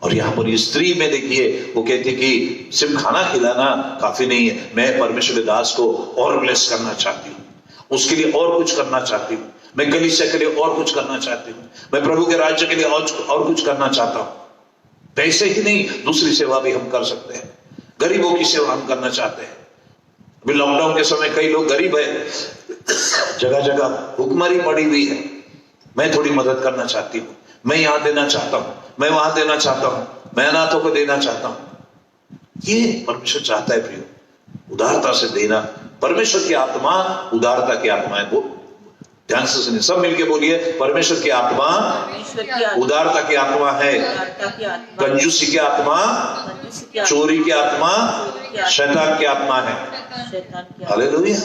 और यहां पर स्त्री में देखिए, वो कहती कि सिर्फ खाना खिलाना काफी नहीं है, मैं परमेश्वर के दास को और ब्लेस करना चाहती हूँ, उसके लिए और कुछ करना चाहती हूँ, मैं कलीसिया के लिए और कुछ करना चाहती हूँ, मैं प्रभु के राज्य के लिए और कुछ करना चाहता हूँ। पैसे ही नहीं, दूसरी सेवा भी हम कर सकते हैं, गरीबों की सेवा हम करना चाहते हैं। अभी लॉकडाउन के समय कई लोग गरीब है, जगह जगह भूखमरी पड़ी हुई है, मैं थोड़ी मदद करना चाहती हूँ, मैं यहां देना चाहता हूं, मैं वहां देना चाहता हूं, मैं अनाथों को देना चाहता हूं। ये परमेश्वर चाहता है प्रियो, उदारता से देना। परमेश्वर की आत्मा उदारता की आत्मा है। वो ध्यान से सुनिए, सब मिलके बोलिए, परमेश्वर की आत्मा उदारता की आत्मा है, कंजूसी की आत्मा, चोरी की आत्मा शैतान की आत्मा है। हालेलुया।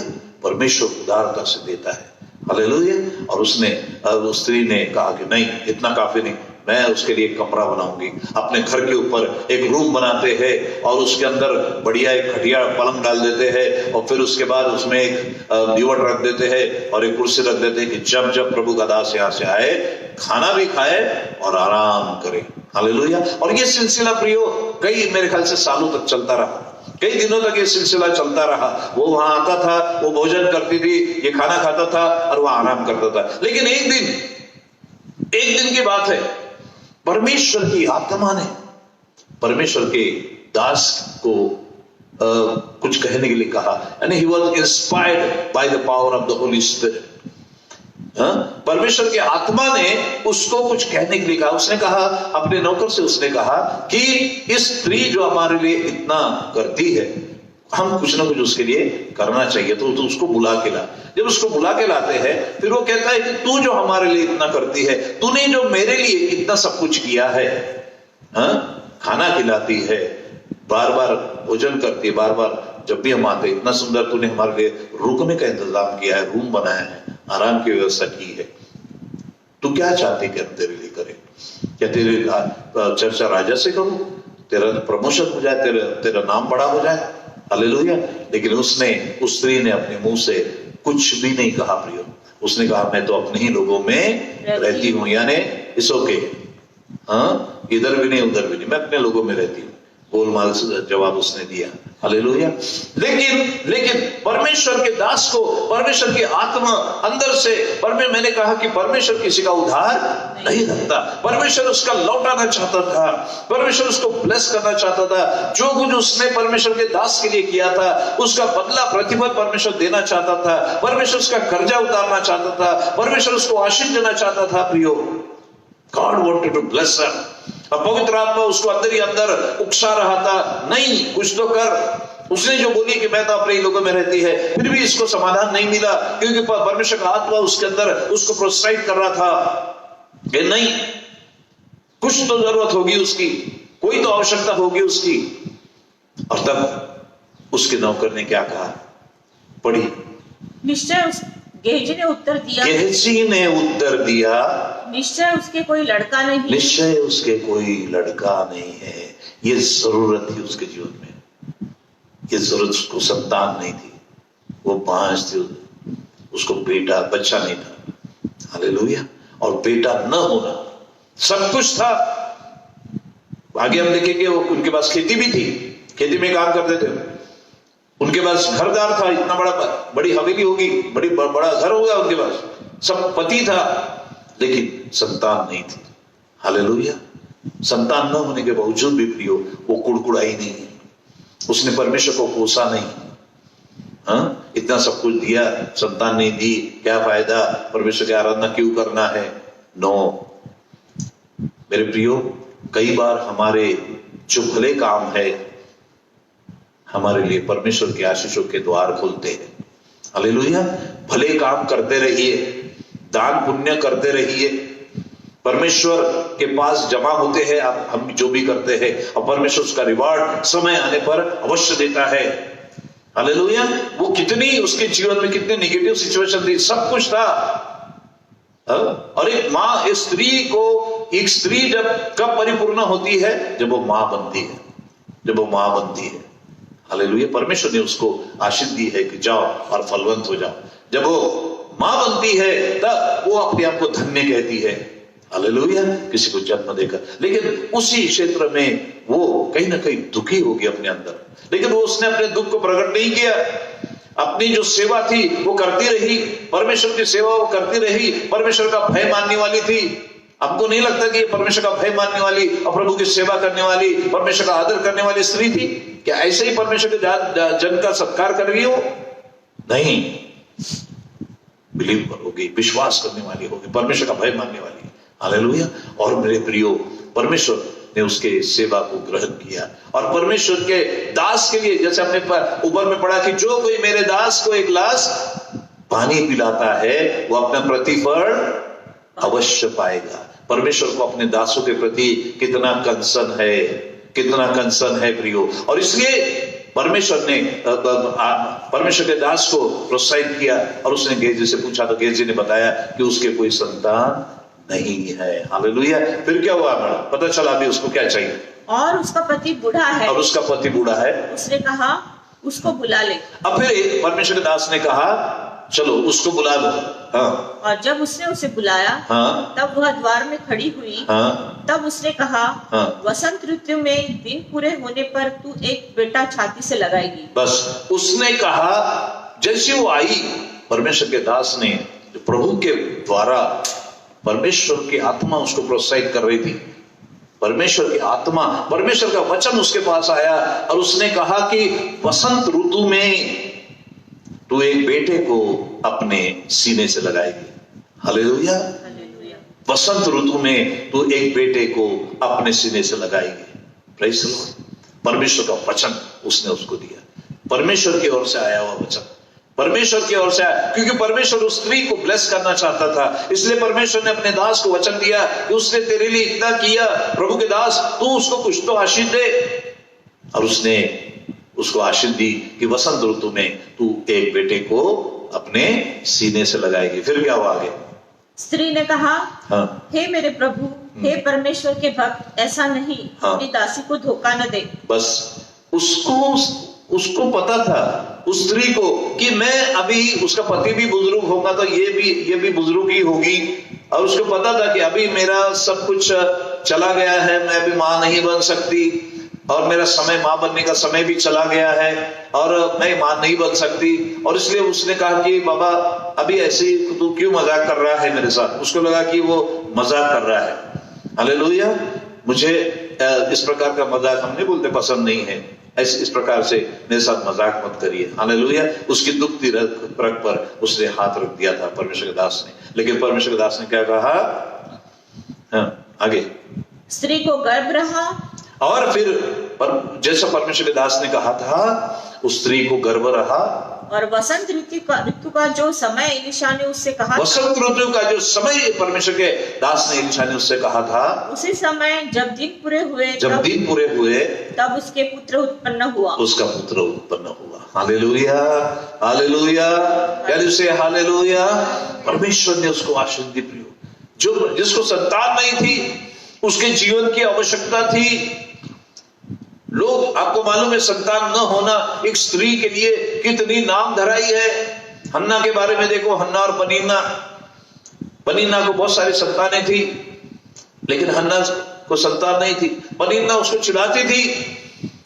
परमेश्वर उदारता से देता है। हालेलुया। और उसने, उस स्त्री ने कहा कि नहीं, इतना काफी नहीं, मैं उसके लिए एक कमरा बनाऊंगी। अपने घर के ऊपर एक रूम बनाते हैं और उसके अंदर बढ़िया एक खटिया पलंग डाल देते हैं, और फिर उसके बाद उसमें एक दीवट रख देते हैं और एक कुर्सी रख देते हैं कि जब जब प्रभु का दास यहाँ से आए, खाना भी खाए और आराम करे। हालेलुया। और ये सिलसिला प्रियो कई मेरे ख्याल से सालों तक चलता रहा, कई दिनों तक ये सिलसिला चलता रहा। वो वहां आता था, वो भोजन करती थी, ये खाना खाता था और वह आराम करता था। लेकिन एक दिन की बात है, परमेश्वर की आत्मा ने परमेश्वर के दास को कुछ कहने के लिए कहा, यानी he was inspired by the power of the holy spirit. परमेश्वर की आत्मा ने उसको कुछ कहने के लिए कहा। उसने कहा, अपने नौकर से उसने कहा कि इस स्त्री जो हमारे लिए इतना करती है, हम कुछ ना कुछ उसके लिए करना चाहिए, तो उसको बुला के ला। जब उसको बुला के लाते हैं, फिर वो कहता है कि तू जो हमारे लिए इतना करती है, तूने जो मेरे लिए इतना सब कुछ किया है, खाना खिलाती है, बार बार भोजन करती है, बार बार जब भी हम आते, इतना सुंदर तूने हमारे लिए रुकने का इंतजाम किया है, रूम बनाया है, आराम की व्यवस्था की है, तू क्या चाहती कि हम तेरे लिए करें? क्या तेरे चर्चा राजा से करूं, तेरा प्रमोशन हो जाए, तेरा नाम बड़ा हो जाए? हालेलुया। लेकिन उस स्त्री ने अपने मुंह से कुछ भी नहीं कहा प्रियो। उसने कहा, मैं तो अपने ही लोगों में रहती हूं, यानी इट्स ओके, इधर भी नहीं उधर भी नहीं, मैं अपने लोगों में रहती हूँ। गोलमाल जवाब उसने दिया। हालेलुया। लेकिन परमेश्वर के दास को परमेश्वर की आत्मा अंदर से, मैंने कहा कि परमेश्वर किसी का उद्धार नहीं रखता। परमेश्वर उसका लौटाना चाहता था, परमेश्वर उसको ब्लेस करना चाहता था। जो कुछ उसने परमेश्वर के दास के लिए किया था, उसका बदला प्रतिफल परमेश्वर देना चाहता था। परमेश्वर उसका कर्जा उतारना चाहता था, परमेश्वर उसको आशीष देना चाहता था प्रियो। God wanted to bless her। अब पवित्र आत्मा उसको अंदर ही अंदर उकसा रहा था, नहीं कुछ तो कर। उसने जो बोली कि मैं तो अपने लोगों में रहती है, फिर भी इसको समाधान नहीं मिला, क्योंकि परमेश्वर का आत्मा उसके अंदर उसको प्रोत्साहित कर रहा था कि नहीं, कुछ तो जरूरत होगी उसकी, कोई तो आवश्यकता होगी उसकी। और तब उसके नौकर ने क्या कहा, पढ़ी। निश्चय गेहजी ने उत्तर दिया, गेहजी ने उत्तर दिया, निश्चय उसके कोई लड़का नहीं, निश्चय उसके कोई लड़का नहीं है। ये जरूरत थी उसके जीवन में, ये जरूरत, उसको संतान नहीं थी, वो बांझ थी, उसको बेटा बच्चा नहीं था। हालेलुया। और बेटा न होना, सब कुछ था। आगे हम देखेंगे वो उनके पास खेती भी थी, खेती में काम करते थे, उनके पास घरदार था, इतना बड़ी हवेली होगी, बड़ा घर होगा उनके पास, सब पति था, लेकिन संतान नहीं थी। हालेलुया। संतान न होने के बावजूद भी प्रियो वो कुड़कुड़ाई नहीं, उसने परमेश्वर को कोसा नहीं। इतना सब कुछ दिया, संतान नहीं दी, क्या फायदा, परमेश्वर की आराधना क्यों करना है? नो मेरे प्रियो, कई बार हमारे जो भले काम है, हमारे लिए परमेश्वर के आशीषों के द्वार खुलते हैं। हालेलुया। भले काम करते रहिए, दान पुण्य करते रहिए, परमेश्वर के पास जमा होते हैं आप, हम जो भी करते हैं, और परमेश्वर उसका रिवार्ड समय आने पर अवश्य देता है। हालेलुया। वो कितनी उसके जीवन में कितने नेगेटिव सिचुएशन थी, सब कुछ था। और एक स्त्री जब कब परिपूर्ण होती है? जब वो मां बनती है, हालेलुया। परमेश्वर ने उसको आशीष दी है कि जाओ और फलवंत हो जाओ। जब वो मां बनती है, तब वो अपने आप को धन्य कहती है। हालेलुया। किसी को जन्म देकर। लेकिन उसी क्षेत्र में वो कहीं ना कहीं दुखी होगी अपने अंदर, लेकिन वो उसने अपने दुख को प्रकट नहीं किया। अपनी जो सेवा थी वो करती रही, परमेश्वर की सेवा वो करती रही, परमेश्वर का भय मानने वाली थी। आपको नहीं लगता कि परमेश्वर का भय मानने वाली और प्रभु की सेवा करने वाली, परमेश्वर का आदर करने वाली स्त्री थी? क्या ऐसे ही परमेश्वर के जन का सत्कार कर रही हो? नहीं, बिलीव होगी, विश्वास करने वाली होगी, परमेश्वर का भय मानने वाली। हालेलुया। और मेरे प्रियो, परमेश्वर ने उसके सेवा को ग्रहण किया, और परमेश्वर के दास के लिए, जैसे हमने ऊपर में पढ़ा कि जो कोई मेरे दास को एक गिलास पानी पिलाता है, वो अपना प्रतिफल अवश्य पाएगा। परमेश्वर को अपने दासों के प्रति कितना कंसर्न है प्रियो। और इसलिए परमेश्वर ने परमेश्वर के दास को प्रोत्साहित किया, और उसने गेहजी से पूछा तो गेहजी ने बताया कि उसके कोई संतान नहीं है। हालेलुया। फिर क्या हुआ? पता चला अभी उसको क्या चाहिए, और उसका पति बूढ़ा है। उसने कहा उसको बुला ले। अब फिर परमेश्वर के दास ने कहा, चलो उसको बुला लो। हाँ और जब उसने उसे बुलाया हाँ तब वह द्वार में खड़ी हुई। हाँ तब उसने कहा, हाँ। वसंत ऋतु में दिन पूरे होने पर तू एक बेटा छाती से लगाएगी। बस उसने कहा, जैसे वो आई, परमेश्वर के दास ने, प्रभु के द्वारा परमेश्वर की आत्मा उसको प्रोत्साहित कर रही थी, परमेश्वर की आत्मा, परमेश्वर का वचन उसके पास आया और उसने कहा कि वसंत ऋतु में तू एक बेटे को अपने सीने से लगाएगी। हालेलुया। हालेलुया। वसंत ऋतु में तू एक बेटे को अपने सीने से लगाएगी। Praise the Lord. परमेश्वर का वचन उसने उसको दिया, परमेश्वर की ओर से आया हुआ वचन, परमेश्वर की ओर से आया, क्योंकि परमेश्वर उस स्त्री को ब्लेस करना चाहता था। इसलिए परमेश्वर ने अपने दास को वचन दिया कि उसने तेरे लिए इतना किया, प्रभु के दास तू उसको कुछ तो आशीष दे। और उसने उसको आशीष दी कि वसंत ऋतु में तू एक बेटे को अपने सीने से लगाएगी। फिर क्या हुआ आगे? स्त्री ने कहा, हाँ हे मेरे प्रभु, हे परमेश्वर के भक्त, ऐसा नहीं, हाँ। अपनी दासी को धोखा न दे। बस उसको पता था, उस स्त्री को, कि मैं अभी, उसका पति भी बुजुर्ग होगा तो ये भी बुजुर्ग ही होगी, और उसको पता था कि अभी मेरा सब कुछ चला गया है, मैं अभी मां नहीं बन सकती, और मेरा समय मां बनने का समय भी चला गया है, और मैं मां नहीं बन सकती। और इसलिए उसने कहा कि बाबा अभी ऐसे तू क्यों मजाक कर रहा है मेरे साथ? उसको लगा कि वो मजाक कर रहा है। हालेलुया। मुझे इस प्रकार का मजाक हम नहीं बोलते, पसंद नहीं है, ऐसे इस प्रकार से मेरे साथ मजाक मत करिए। हालेलुया। उसकी दुखती रग पर उसने हाथ रख दिया था परमेश्वर के दास ने, लेकिन परमेश्वर के दास ने क्या कहा? हाँ, आगे। स्त्री को गर्भ रहा, और फिर जैसा परमेश्वर के दास ने कहा था, उस स्त्री को गर्भ रहा, और वसंत ऋतु का जो समय एलीशा ने उससे कहा, वसंत ऋतु का जो समय परमेश्वर के दास ने एलीशा ने उससे कहा था, उसी समय जब दिन पूरे हुए तब उसके पुत्र उत्पन्न हुआ। उसका पुत्र उत्पन्न हुआ। हालेलुया, हालेलुया, यानी उसे हालेलुया। परमेश्वर ने उसको आशीष दी। प्रियो, जिसको संतान नहीं थी, उसके जीवन की आवश्यकता थी। लोग, आपको मालूम है, संतान न होना एक स्त्री के लिए कितनी नाम धराई है। हन्ना के बारे में देखो, हन्ना और पनीना को बहुत सारी संतानें थी, लेकिन हन्ना को संतान नहीं थी। पनीना उसको चिढ़ाती थी,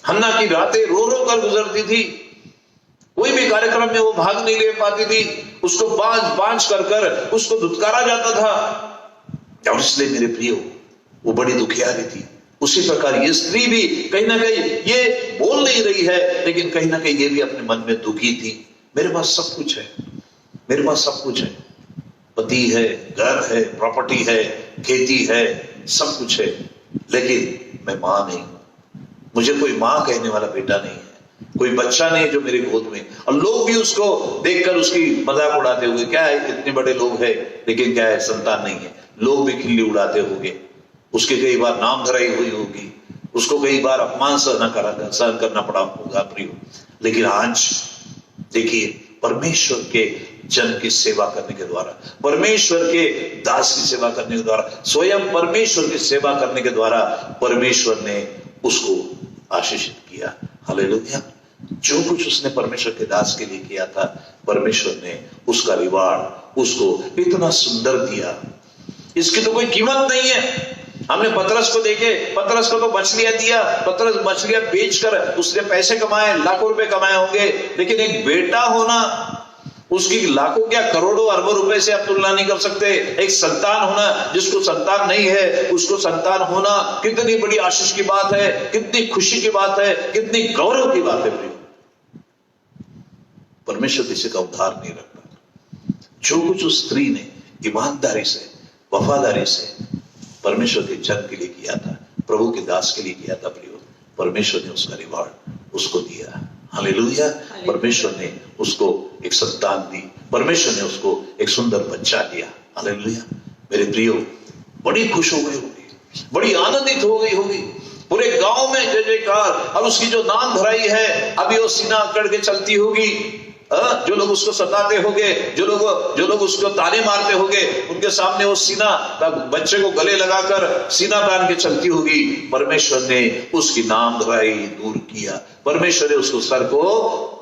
हन्ना की रातें रो रो कर गुजरती थी, कोई भी कार्यक्रम में वो भाग नहीं ले पाती थी, उसको बांझ कर उसको धुतकारा जाता था। और इसलिए मेरे प्रियो, वो बड़ी दुखियारी थी। उसी प्रकार ये स्त्री भी कहीं ना कहीं ये बोल नहीं रही है, लेकिन कहीं ना कहीं ये भी अपने मन में दुखी थी। मेरे पास सब कुछ है, मेरे पास सब कुछ है, पति है, घर है, प्रॉपर्टी है, खेती है, सब कुछ है, लेकिन मैं मां नहीं हूं। मुझे कोई मां कहने वाला बेटा नहीं है, कोई बच्चा नहीं जो मेरे गोद में। और लोग भी उसको देखकर उसकी मजाक उड़ाते हुए, क्या है इतने बड़े लोग हैं लेकिन क्या है संतान नहीं है, लोग भी खिल्ली उड़ाते होंगे, उसके कई बार नाम धराई हुई होगी, उसको कई बार अपमान सहन करना पड़ा होगा प्रियो। लेकिन आज देखिए, परमेश्वर के जन की सेवा करने के द्वारा, परमेश्वर के दास की सेवा करने के द्वारा, स्वयं परमेश्वर की सेवा करने के द्वारा परमेश्वर ने उसको आशीषित किया। हालेलुया। जो कुछ उसने परमेश्वर के दास के लिए किया था, परमेश्वर ने उसका रिवार्ड उसको इतना सुंदर दिया, इसकी तो कोई कीमत नहीं है। हमने पतरस को देखे, पतरस को तो मछलियां दिया, पतरस मछलियां बेचकर उसने पैसे कमाए, लाखों रुपए कमाए होंगे, लेकिन एक बेटा होना, उसकी लाखों क्या करोड़ों अरबों रुपए से आप तुलना नहीं कर सकते। एक संतान होना, जिसको संतान नहीं है उसको संतान होना कितनी बड़ी आशीष की बात है, कितनी खुशी की बात है, कितनी गौरव की बात है। परमेश्वर किसी का उद्धार नहीं रखता। जो कुछ उस स्त्री ने ईमानदारी से, वफादारी से परमेश्वर के जन के लिए किया था, प्रभु के दास के लिए किया था प्रियो, परमेश्वर ने उसका रिवार्ड उसको दिया। हालेलुया। परमेश्वर ने उसको एक संतान दी, परमेश्वर ने उसको एक सुंदर बच्चा दिया। हालेलुया। मेरे प्रियो, बड़ी खुश हो गई होगी, बड़ी आनंदित हो गई होगी, पूरे गांव में जय जयकार। और उसकी जो नाम धराई है, अभी वो सीना अकड़ के चलती होगी। जो लोग उसको सताते होंगे, जो लोग उसको ताने मारते होंगे, उनके सामने वो सीना, बच्चे को गले लगाकर सीना तान के चलती होगी। परमेश्वर ने उसकी नाम धराई दूर किया, परमेश्वर ने उसको सर को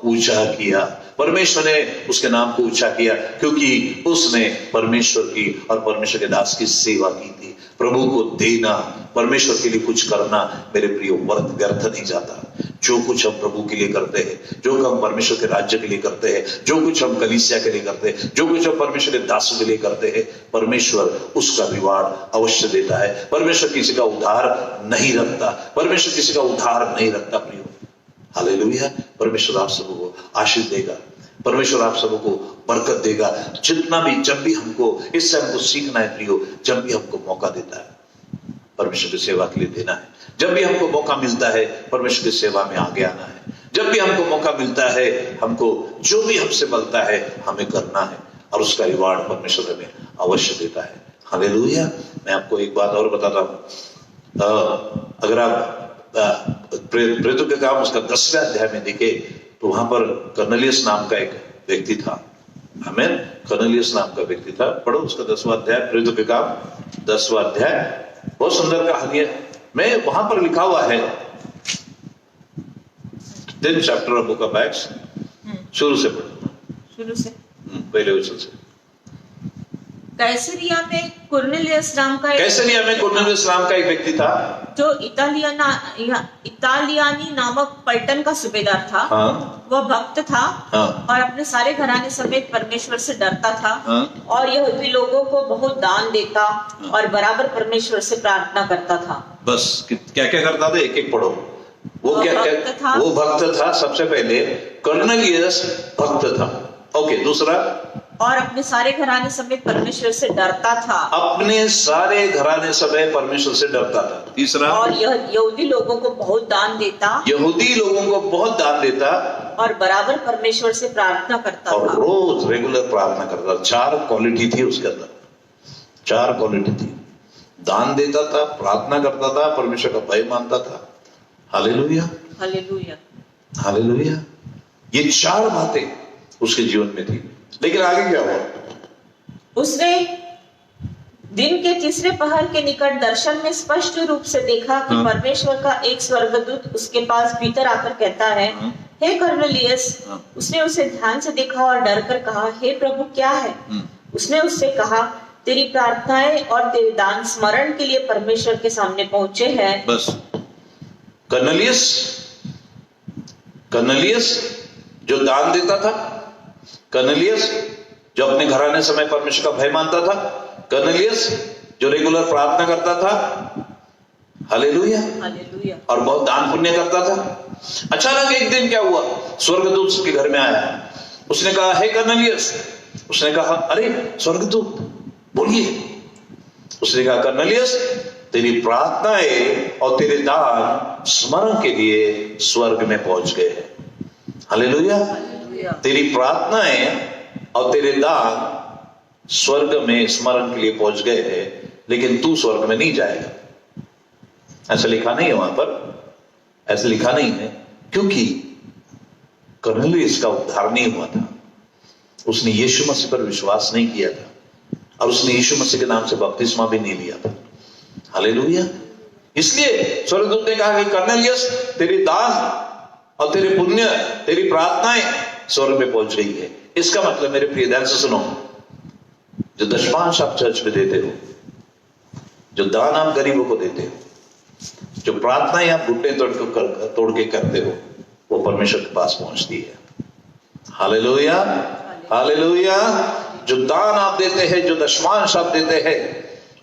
ऊंचा किया, परमेश्वर ने उसके नाम को ऊंचा किया क्योंकि उसने परमेश्वर की और परमेश्वर के दास की सेवा की थी। प्रभु को देना, परमेश्वर के लिए कुछ करना मेरे प्रिय व्यर्थ नहीं जाता। जो कुछ हम प्रभु के लिए करते हैं, जो हम परमेश्वर के राज्य के लिए करते हैं, जो कुछ हम कलीसिया के लिए करते हैं, जो कुछ हम परमेश्वर के दासों के लिए करते हैं, परमेश्वर उसका रिवार्ड अवश्य देता है। परमेश्वर किसी का उद्धार नहीं रखता, परमेश्वर किसी का उद्धार नहीं रखता प्रियो। हालेलुया। परमेश्वर आप सबको आशीष देगा, परमेश्वर आप सबको बरकत देगा। जितना भी, जब भी हमको, इससे हमको सीखना है प्रियो, जब भी हमको मौका देता है परमेश्वर की सेवा के लिए देना है। जब भी हमको मौका मिलता है परमेश्वर की सेवा में आगे आना है। जब भी हमको मौका मिलता है, हमको जो भी हमसे मिलता है हमें करना है, और उसका रिवार्ड परमेश्वर हमें अवश्य देता है। हालेलुया। मैं आपको एक बात और बताता हूं। अगर आप प्रेरितों के काम उसका 10वें अध्याय में देखे तो वहां पर कर्नेलियस नाम का एक व्यक्ति था। आमीन। कर्नेलियस नाम का व्यक्ति था। पढ़ो उसका 10वां अध्याय, प्रेरितों के काम 10वां अध्याय। बहुत सुंदर कहानी है। मैं वहां पर लिखा हुआ है 10th chapter of book of Acts, शुरू से पढ़ो, शुरू से पहले वचन से। कैसरिया में कुर्नेलियस नाम का कैसरिया में कुर्नेलियस नाम का एक व्यक्ति था जो इतालियानी नामक पलटन का सूबेदार था। हाँ। वह भक्त था। हाँ। और अपने सारे घराने समेत परमेश्वर से डरता था। हाँ। और यहूदी लोगों को बहुत दान देता और बराबर परमेश्वर से प्रार्थना करता था। बस क्या क्या करता था, एक एक पढ़ो। वो क्या भक्त था। वो भक्त था। सबसे पहले कर्नेलियस भक्त था। ओके, दूसरा, और अपने सारे घराने समेत परमेश्वर से डरता था। अपने सारे घराने समेत परमेश्वर से डरता था। तीसरा, और यह यहूदी लोगों को बहुत दान देता। यहूदी लोगों को बहुत दान देता और बराबर परमेश्वर से प्रार्थना करता और था। रोज रेगुलर प्रार्थना करता। 4 क्वालिटी थी उसके अंदर, 4 क्वालिटी थी। दान देता था, प्रार्थना करता था, परमेश्वर का भय मानता था। Hallelujah, hallelujah, hallelujah. ये 4 बातें उसके जीवन में थी। लेकिन आगे क्या हुआ? उसने दिन के तीसरे पहर के निकट दर्शन में स्पष्ट रूप से देखा कि परमेश्वर का एक स्वर्गदूत उसके पास भीतर आकर कहता है, हे कर्नेलियस। उसने उसे ध्यान से देखा और डर कर कहा, हे प्रभु, क्या है? उसने उससे कहा, तेरी प्रार्थनाएं और तेरे दान स्मरण के लिए परमेश्वर के सामने पहुंचे हैं। बस कर्नेलियस जो दान देता था, कर्नेलियस जो अपने घराने समय परमेश्वर का भय मानता था, कर्नेलियस जो रेगुलर प्रार्थना करता था। Hallelujah, hallelujah. और बहुत दान पुण्य करता था। अचानक एक दिन क्या हुआ? स्वर्गदूत उसके घर में आया। उसने कहा, हे कर्नेलियस। उसने कहा, अरे स्वर्गदूत, बोलिए। उसने कहा, कर्नेलियस, तेरी प्रार्थनाएं और तेरे दान स्मरण के लिए स्वर्ग में पहुंच गए हैं। हालेलुया। तेरी प्रार्थनाएं और तेरे दान स्वर्ग में स्मरण के लिए पहुंच गए हैं, लेकिन तू स्वर्ग में नहीं जाएगा। ऐसा लिखा नहीं है वहां पर, ऐसा लिखा नहीं है, क्योंकि कर्नेलियस का उद्धार नहीं हुआ था। उसने यीशु मसीह पर विश्वास नहीं किया था, और उसने यीशु मसीह के नाम से बपतिस्मा भी नहीं लिया था। हालेलुया। इसलिए स्वर्गदूत ने कहा कि कर्नेलियस, तेरी दान और तेरे पुण्य, तेरी प्रार्थनाएं स्वर्ग में पहुंच गई है। इसका मतलब, मेरे प्रिय, ध्यान से सुनो, जो दशमांश आप चर्च में देते हो, जो दान आप गरीबों को देते हो, जो प्रार्थनाएं आप घुटने तोड़ के करते हो, वो परमेश्वर के पास पहुंचती है। Hallelujah, hallelujah. जो दान आप देते हैं, जो दशमांश आप देते हैं,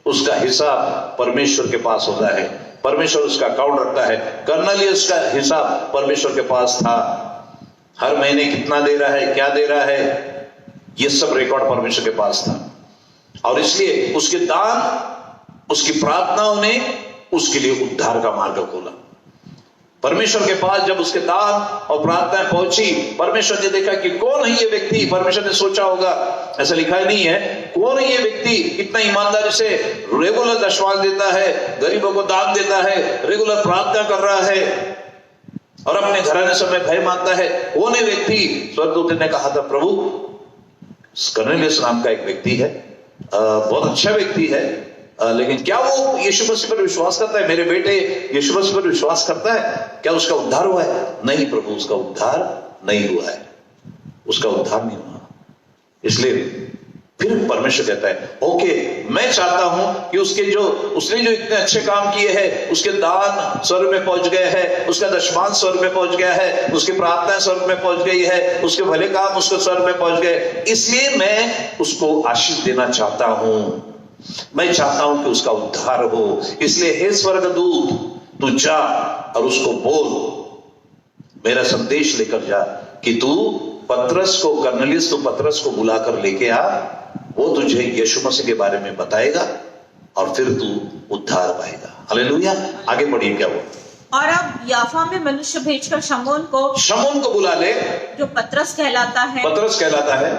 उसका हिसाब परमेश्वर के पास होता है। परमेश्वर उसका अकाउंट रखता है। कर्नेलियस का हिसाब परमेश्वर के पास था। हर महीने कितना दे रहा है, क्या दे रहा है, ये सब रिकॉर्ड परमेश्वर के पास था। और इसलिए उसके दान, उसकी प्रार्थनाओं ने उसके लिए उद्धार का मार्ग खोला। परमेश्वर के पास जब उसके दान और प्रार्थनाएं पहुंची, परमेश्वर ने देखा कि कौन है ये व्यक्ति। परमेश्वर ने सोचा होगा, ऐसा लिखा ही नहीं है, कौन है ये व्यक्ति इतना ईमानदारी से रेगुलर दशमांश देता है, गरीबों को दान देता है, रेगुलर प्रार्थना कर रहा है और अपने घराने समय भय मानता है। कौन है व्यक्ति? स्वर्गदूत ने कहा था, प्रभु, कर्नेलियस नाम का एक व्यक्ति है, बहुत अच्छा व्यक्ति है, लेकिन क्या वो यीशु मसीह पर विश्वास करता है? मेरे बेटे यीशु मसीह पर विश्वास करता है? क्या उसका उद्धार हुआ है? नहीं प्रभु, उसका उद्धार नहीं हुआ है। उसका उद्धार नहीं हुआ। इसलिए फिर परमेश्वर कहता है ओके, मैं चाहता हूं कि उसने जो इतने अच्छे काम किए हैं, उसके दान स्वर्ग में पहुंच गए हैं, उसका दशमांश स्वर्ग में पहुंच गया है, उसकी प्रार्थना स्वर्ग में पहुंच गई है, उसके भले काम उसको स्वर्ग में पहुंच गए, इसलिए मैं उसको आशीष देना चाहता हूं। मैं चाहता हूं कि उसका उद्धार हो। इसलिए हे स्वर्गदूत, तू जा और उसको बोल, मेरा संदेश लेकर जा कि तू पतरस को, कर्नेलियस तू पतरस को बुलाकर लेके आ, वो तुझे यीशु मसीह के बारे में बताएगा और फिर तू उद्धार पाएगा। हालेलुया। आगे बढ़िए क्या हुआ? और अब याफा में मनुष्य भेजकर शमौन को बुला ले, जो पतरस कहलाता है,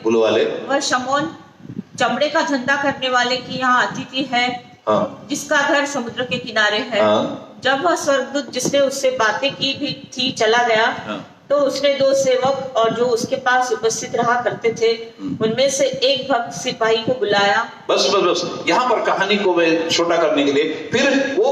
बुलवा ले। वह शमौन चमड़े का धंधा करने वाले की यहाँ अतिथि है, हाँ। जिसका घर समुद्र के किनारे है। हाँ। जब वह स्वर्गदूत जिसने उससे बातें की भी थी चला गया, हाँ। तो उसने 2 सेवक और जो उसके पास उपस्थित रहा करते थे उनमें से एक भक्त सिपाही को बुलाया। बस यहाँ पर कहानी को मैं छोटा करने के लिए फिर वो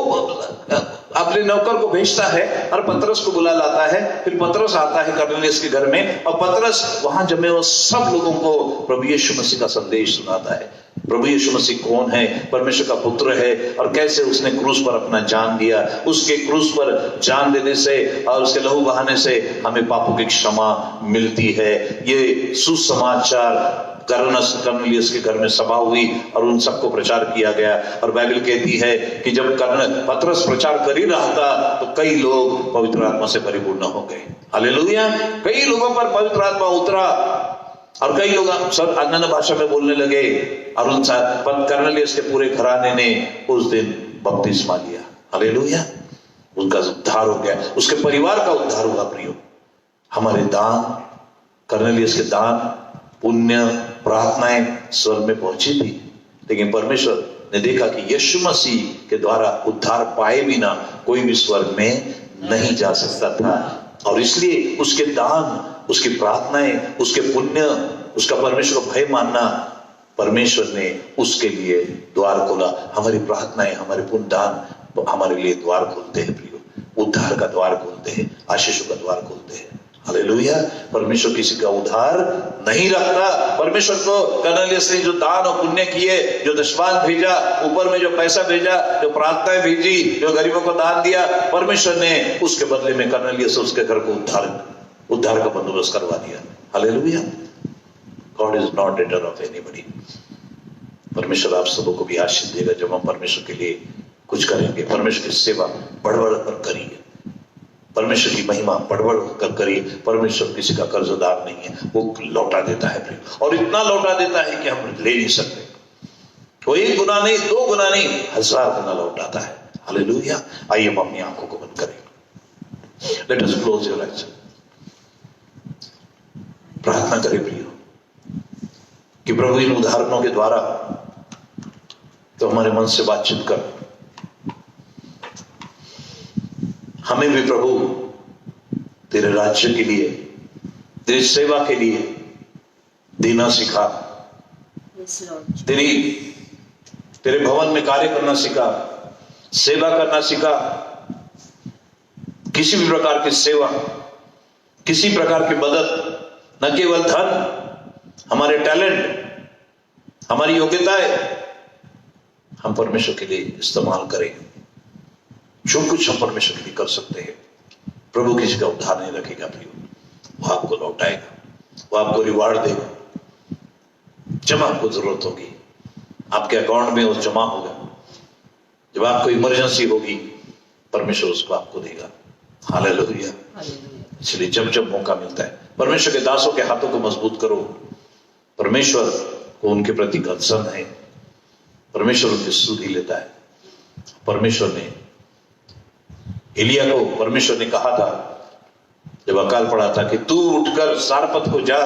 अपने नौकर को भेजता है और पतरस को बुला लाता है। फिर पतरस आता है कर्नेलियस के घर में और पतरस वहां जमे वो सब लोगों को प्रभु यीशु मसीह का संदेश सुनाता है। प्रभु यीशु मसीह कौन है, परमेश्वर का पुत्र है, और कैसे उसने क्रूस पर अपना जान दिया। उसके क्रूस पर जान देने से और उसके लहू बहाने से हमें पापों की क्षमा मिलती है। ये सुसमाचार कर्नेलियस के घर में सभा हुई और उन सबको प्रचार किया गया। और बाइबल कहती है कि जब पतरस प्रचार कर ही रहा था तो कई लोग पवित्र आत्मा से परिपूर्ण हो गए। हालेलुया। कई लोगों पर पवित्र आत्मा उतरा और कई लोग सब अन्य भाषा में बोलने लगे और उन कर्नेलियस के पूरे घराने ने उस दिन बपतिस्मा लिया। हालेलुया। उनका उद्धार हो गया, उसके परिवार का उद्धार हुआ। प्रियो, हमारे दान, कर्नेलियस के दान, पुण्य, प्रार्थनाएं स्वर्ग में पहुंची थी, लेकिन परमेश्वर ने देखा कि यीशु मसीह के द्वारा उद्धार पाए बिना कोई भी स्वर्ग में नहीं जा सकता था। और इसलिए उसके दान, उसकी प्रार्थनाएं, उसके पुण्य, उसका परमेश्वर को भय मानना, परमेश्वर ने उसके लिए द्वार खोला। हमारी प्रार्थनाएं, हमारे पुण्य दान हमारे लिए द्वार खोलते हैं प्रियो, उद्धार का द्वार खोलते हैं, आशीषों का द्वार खोलते हैं। हालेलुया। परमेश्वर किसी का उद्धार नहीं रखता। परमेश्वर को कर्नेलियस ने जो दान और पुण्य किए, जो दशमांश भेजा, ऊपर में जो पैसा भेजा, जो प्रार्थनाएं भेजी, जो गरीबों को दान दिया, परमेश्वर ने उसके बदले में कर्नेलियस उसके घर को उद्धार का बंदोबस्त करवा दिया। Hallelujah. God is not Ritter of anybody. परमेश्वर आप सबों को भी आशीष देगा जब हम परमेश्वर के लिए कुछ करेंगे। परमेश्वर की सेवा बढ़ कर करिए, परमेश्वर की महिमा बढ़ कर करिए। परमेश्वर किसी का कर्जदार नहीं है, वो लौटा देता है और इतना लौटा देता है कि हम ले नहीं सकते। वो 1 गुना नहीं, 2 गुना नहीं, 1000 गुना लौटाता है। हालेलुया। आइए हम अपनी आंखों को बंद करें। Let us close your eyes. प्रार्थना करें प्रियो कि प्रभु इन उदाहरणों के द्वारा तो हमारे मन से बातचीत कर, हमें भी प्रभु तेरे राज्य के लिए, तेरी सेवा के लिए देना सिखा, तेरे भवन में कार्य करना सिखा, सेवा करना सिखा। किसी भी प्रकार की सेवा, किसी प्रकार की मदद, न केवल धन, हमारे टैलेंट, हमारी योग्यताएं, हम परमेश्वर के लिए इस्तेमाल करें। जो कुछ हम परमेश्वर के लिए कर सकते हैं, प्रभु किसी का उद्धार नहीं रखेगा प्रियो, वो आपको लौटाएगा, वो आपको रिवार्ड देगा। जब आपको जरूरत होगी आपके अकाउंट में वो जमा होगा। जब आपको इमरजेंसी होगी परमेश्वर उसको आपको देगा। हालेलुया। इसलिए जब जब मौका मिलता है परमेश्वर के दासों के हाथों को मजबूत करो। परमेश्वर को उनके प्रति कंसर्न है, परमेश्वर उनकी सुधि लेता है। परमेश्वर ने एलिया को, परमेश्वर ने कहा था जब अकाल पड़ा था कि तू उठकर सारपत को जा,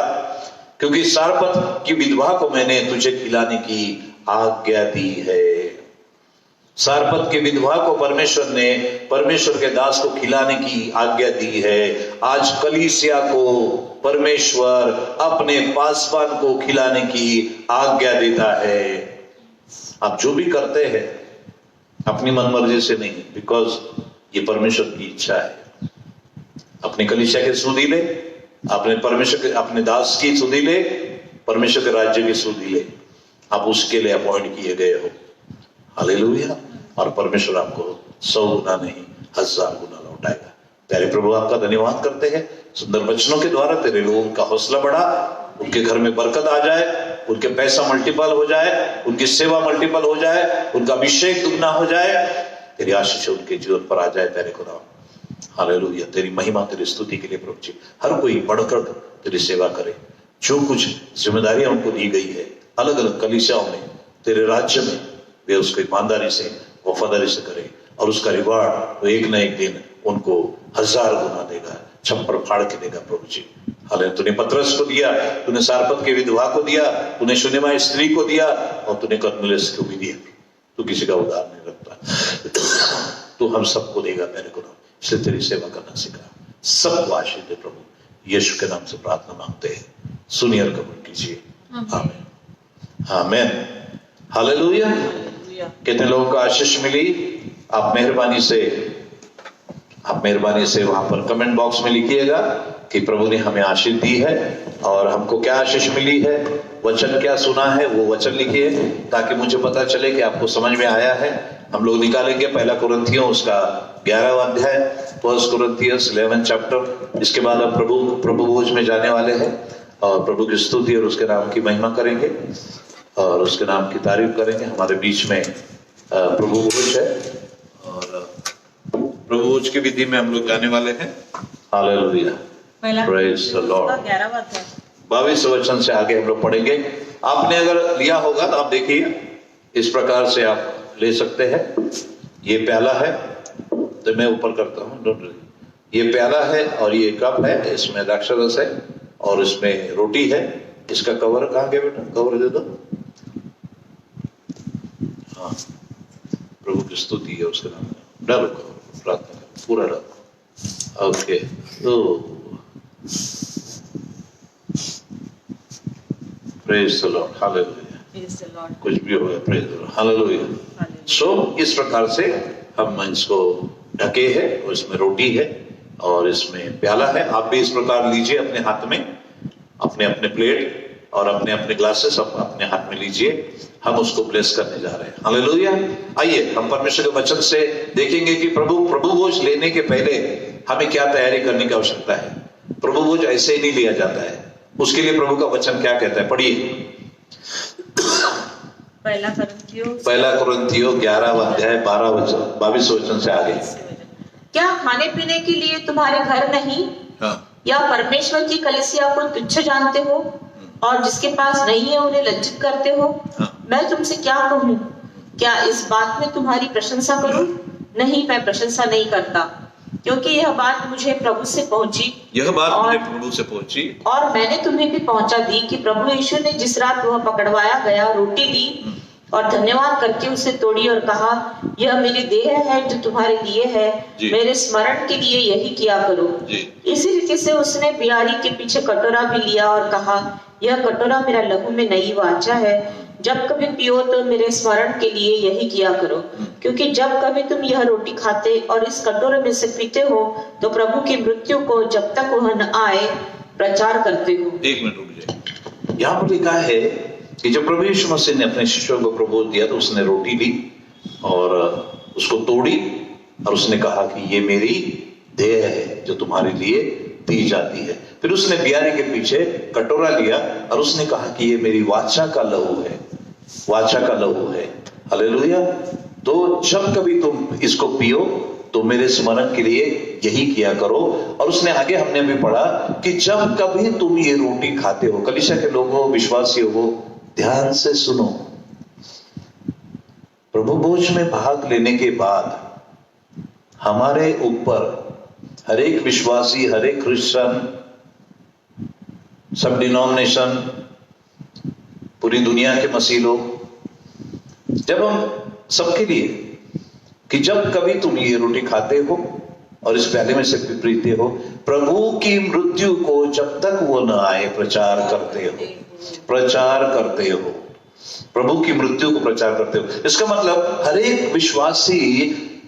क्योंकि सारपत की विधवा को मैंने तुझे खिलाने की आज्ञा दी है। सारपत की विधवा को परमेश्वर ने परमेश्वर के दास को खिलाने की आज्ञा दी है। आज कलीसिया को परमेश्वर अपने पासवान को खिलाने की आज्ञा देता है। आप जो भी करते हैं अपनी मनमर्जी से नहीं, बिकॉज ये परमेश्वर की इच्छा है। अपनी कलीसिया के सुधीले, आपने परमेश्वर के अपने दास की सुधि ले, परमेश्वर के राज्य की सुधि ले, आप उसके लिए अपॉइंट किए गए हो। हालेलुया। और परमेश्वर आपको 100 गुना नहीं 1000 गुना लौटाएगा। प्यारे प्रभु आपका धन्यवाद करते हैं, सुंदर वचनों के द्वारा तेरे लोगों का हौसला बढ़ा, उनके घर में बरकत आ जाए, उनके पैसा मल्टीपल हो जाए, उनकी सेवा मल्टीपल हो जाए, उनका अभिषेक दुगना हो जाए, तेरी आशीष उनके जीवन पर आ जाए प्यारे खुदा। हालेलुया। तेरी महिमा तेरी स्तुति के लिए प्रभु जी हर कोई बढ़कर तेरी सेवा करे। जो कुछ जिम्मेदारियां उनको दी गई है अलग अलग कलीसियाओं में तेरे राज्य में, वे उसको ईमानदारी से वफादारी से करे और उसका रिवार्ड वो एक न एक दिन उनको 1000 गुना देगा, छप्पर फाड़ के देगा प्रभु जी। हालेलुया। तूने पतरस को दिया, तूने सारपत के विधवा को दिया, तूने शून्यमय स्त्री को दिया और तूने कर्नेलियस को भी दिया। तू किसी का उधार नहीं रखता, तू हम सबको देगा मेरे को। इसलिए तेरी सेवा करना सिखा। सबको आशीष दे प्रभु, यीशु के नाम से प्रार्थना मांगते हैं, सुनिए और कबूल कीजिए। आमीन आमीन। हालेलुया। कितने लोगों को आशीष मिली? आप मेहरबानी से वहां पर कमेंट बॉक्स में लिखिएगा कि प्रभु ने हमें आशीष दी है और हमको क्या आशीष मिली है, वचन क्या सुना है, वो वचन लिखिए ताकि मुझे पता चले कि आपको समझ में आया है। हम लोग निकालेंगे 1 कुरिन्थियों उसका 11वां अध्याय, 1 Corinthians 11 चैप्टर। इसके बाद अब प्रभु भोज में जाने वाले हैं और प्रभु की स्तुति और उसके नाम की महिमा करेंगे और उसके नाम की तारीफ करेंगे। हमारे बीच में प्रभु भोज है और प्रभु भोज की विधि में हम लोग जाने वाले हैं। हालेलुया। Praise the Lord. 22 वचन से आगे हम लोग पढ़ेंगे। आपने अगर लिया होगा तो आप देखिए, इस प्रकार से आप ले सकते हैं। ये प्याला है तो मैं ऊपर करता हूँ, ये प्याला है और ये कप है, इसमें द्राक्षरस है और इसमें रोटी है। इसका कवर कहाँ गया बेटा? कवर दे दो। हाँ, प्रभु की स्तुति है उसके नाम में। डालो कवर, प्रार्थना करो, पूरा डालो। ओके, तो प्रेज द लॉर्ड। हालेलुया। कुछ भी हो गया, प्रेज द लॉर्ड। हालेलुया। सो इस प्रकार से हम इसको ढके हैं और इसमें रोटी है और इसमें प्याला है। आप भी इस प्रकार लीजिए अपने हाथ में, अपने अपने प्लेट और अपने अपने ग्लासेस अपने हाथ में लीजिए। हम उसको ब्लेस करने जा रहे हैं। हालेलुया। आइए हम परमेश्वर के वचन से देखेंगे कि प्रभु भोज लेने के पहले हमें क्या तैयारी करने की आवश्यकता है। प्रभु भोज ऐसे ही नहीं लिया जाता है, उसके लिए प्रभु का वचन क्या कहता है, पढ़िए। 1 कुरिन्थियों 11वां अध्याय 22 वचन से आगे। क्या खाने पीने के लिए तुम्हारे घर नहीं? हाँ। या परमेश्वर की कलीसिया को तुच्छ जानते हो और जिसके पास नहीं है उन्हें लज्जित करते हो? हाँ। मैं तुमसे क्या कहूँ? क्या इस बात में तुम्हारी प्रशंसा करूं? नहीं, मैं प्रशंसा नहीं करता, क्योंकि यह बात मुझे प्रभु से पहुंची। और मैंने तुम्हें भी पहुंचा दी कि प्रभु यीशु ने जिस रात वह पकड़वाया गया रोटी ली और धन्यवाद करके उसे तोड़ी और कहा, यह मेरी देह है जो तुम्हारे लिए है, मेरे स्मरण के लिए यही किया करो। इसी रीति से उसने बियारी के पीछे कटोरा भी लिया और कहा, यह कटोरा मेरा लहू में नई वाचा है, जब कभी पियो तो मेरे स्मरण के लिए यही किया करो। क्योंकि जब कभी तुम यह रोटी खाते और इस कटोरे में से पीते हो तो प्रभु की मृत्यु को जब तक वह न आए प्रचार करते हो। 1 मिनट रुक जाए। यहाँ पर लिखा है कि जब प्रभु यीशु मसीह ने अपने शिष्यों को प्रबोध दिया तो उसने रोटी ली और उसको तोड़ी और उसने कहा कि ये मेरी देह है जो तुम्हारे लिए दी जाती है। फिर उसने बियारी के पीछे कटोरा लिया और उसने कहा कि ये मेरी वाचा का लहू है, वाचा का लहू है। हालेलुया। तो जब कभी तुम इसको पियो तो मेरे स्मरण के लिए यही किया करो। और उसने आगे हमने भी पढ़ा कि जब कभी तुम ये रोटी खाते हो, कलीसिया के लोगों, विश्वासियों हो, ध्यान से सुनो। प्रभु भोज में भाग लेने के बाद हमारे ऊपर हर एक विश्वासी, हर एक क्रिश्चियन, सब डिनोमिनेशन, पूरी दुनिया के मसीह लोग, जब हम सबके लिए कि जब कभी तुम ये रोटी खाते हो और इस प्याले में से पीते हो, प्रभु की मृत्यु को जब तक वो न आए प्रचार करते हो, प्रचार करते हो। प्रभु की मृत्यु को प्रचार करते हो। इसका मतलब हर एक विश्वासी